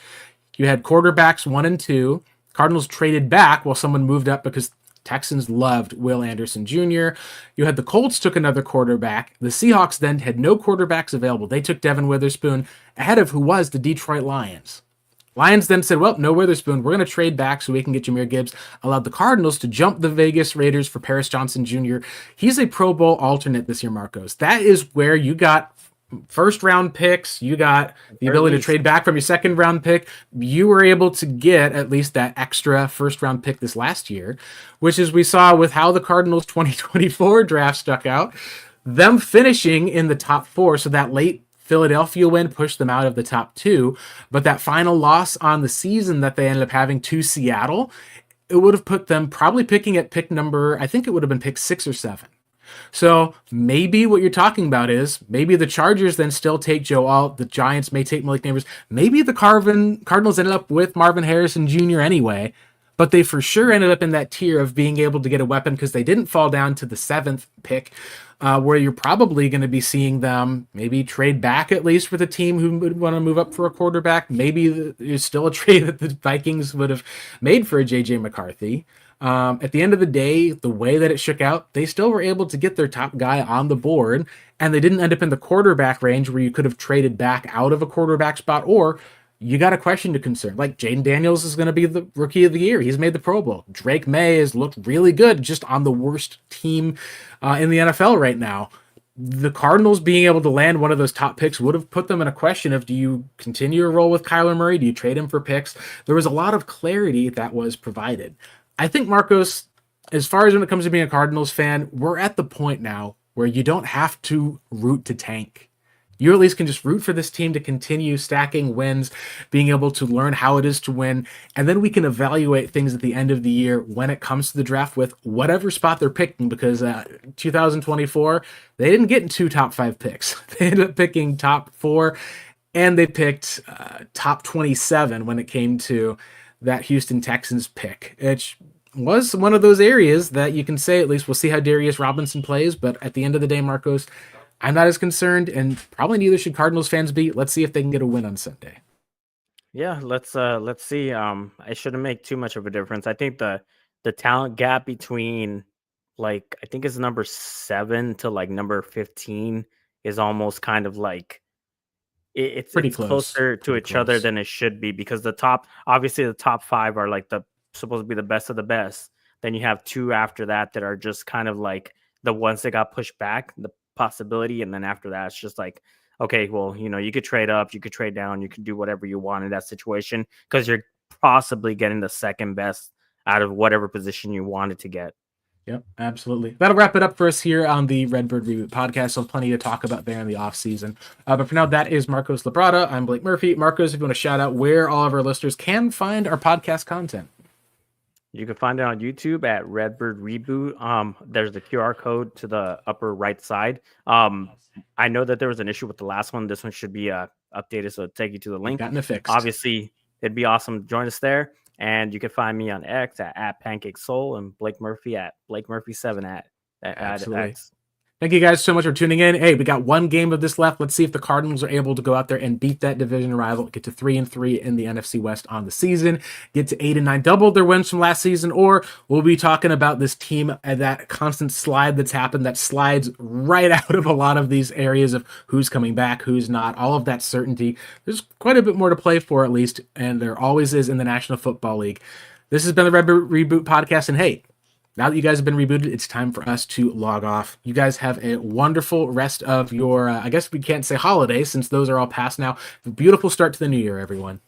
Speaker 1: You had quarterbacks 1 and 2. Cardinals traded back while someone moved up because Texans loved Will Anderson Jr. You had the Colts took another quarterback. The Seahawks then had no quarterbacks available. They took Devin Witherspoon ahead of who was the Detroit Lions. Lions then said, well, no Witherspoon. We're going to trade back so we can get Jahmyr Gibbs. Allowed the Cardinals to jump the Vegas Raiders for Paris Johnson Jr. He's a Pro Bowl alternate this year, Marcos. That is where you got first round picks. You got the
Speaker 5: Very
Speaker 1: ability to
Speaker 5: least.
Speaker 1: trade back from your second round pick. You were able to get at least that extra first round pick this last year, which is we saw with how the Cardinals 2024 draft stuck out, them finishing in the top 4. So that late Philadelphia win pushed them out of the top 2, but that final loss on the season that they ended up having to Seattle, it would have put them probably picking at pick number, I think it would have been pick 6 or 7. So maybe what you're talking about is maybe the Chargers then still take Joe Alt, the Giants may take Malik Neighbors, maybe the Cardinals ended up with Marvin Harrison Jr. anyway, but they for sure ended up in that tier of being able to get a weapon because they didn't fall down to the 7th pick, where you're probably going to be seeing them maybe trade back at least for the team who would want to move up for a quarterback. Maybe there's still a trade that the Vikings would have made for a JJ McCarthy. At the end of the day, the way that it shook out, they still were able to get their top guy on the board, and they didn't end up in the quarterback range where you could have traded back out of a quarterback spot, or you got a question to concern. Like Jaden Daniels is going to be the rookie of the year. He's made the Pro Bowl. Drake May has looked really good just on the worst team in the NFL right now. The Cardinals being able to land one of those top picks would have put them in a question of, do you continue to roll with Kyler Murray? Do you trade him for picks? There was a lot of clarity that was provided. I think, Marcos, as far as when it comes to being a Cardinals fan, we're at the point now where you don't have to root to tank. You at least can just root for this team to continue stacking wins, being able to learn how it is to win, and then we can evaluate things at the end of the year when it comes to the draft with whatever spot they're picking, because 2024, they didn't get 2 top 5 picks. They ended up picking top 4, and they picked top 27 when it came to that Houston Texans pick. It was one of those areas that you can say, at least we'll see how Darius Robinson plays, but at the end of the day, Marcos, I'm not as concerned, and probably neither should Cardinals fans be. Let's see if they can get a win on Sunday.
Speaker 5: Yeah, let's see. It shouldn't make too much of a difference. I think the talent gap between like I think it's number 7 to like number 15 is almost kind of like
Speaker 1: Pretty
Speaker 5: it's
Speaker 1: close.
Speaker 5: closer to
Speaker 1: Pretty
Speaker 5: each other
Speaker 1: close.
Speaker 5: than it should be because obviously the top 5 are like the supposed to be the best of the best. Then you have 2 after that that are just kind of like the ones that got pushed back, the possibility, and then after that it's just like, okay, well, you could trade up, you could trade down, you could do whatever you want in that situation because you're possibly getting the second best out of whatever position you wanted to get.
Speaker 1: Yep, absolutely. That'll wrap it up for us here on the Redbird Reboot podcast. So plenty to talk about there in the off season. But for now, that is Marcos Labrada. I'm Blake Murphy. Marcos, if you want to shout out where all of our listeners can find our podcast content.
Speaker 5: You can find it on YouTube at Redbird Reboot. There's the QR code to the upper right side. I know that there was an issue with the last one. This one should be updated, so it'll take you to the
Speaker 1: We've
Speaker 5: link.
Speaker 1: gotten it fixed.
Speaker 5: Obviously, it'd be awesome to join us there. And you can find me on X at Pancake Soul and Blake Murphy at Blake Murphy7 at
Speaker 1: Absolutely.
Speaker 5: X.
Speaker 1: Thank you guys so much for tuning in. Hey, we got one game of this left. Let's see if the Cardinals are able to go out there and beat that division rival, get to 3-3 in the NFC West on the season, get to 8-9, double their wins from last season, or we'll be talking about this team and that constant slide that's happened that slides right out of a lot of these areas of who's coming back, who's not, all of that certainty. There's quite a bit more to play for, at least, and there always is in the National Football League. This has been the Reboot Podcast, and hey, now that you guys have been rebooted, it's time for us to log off. You guys have a wonderful rest of your, I guess we can't say holidays since those are all past now. A beautiful start to the new year, everyone.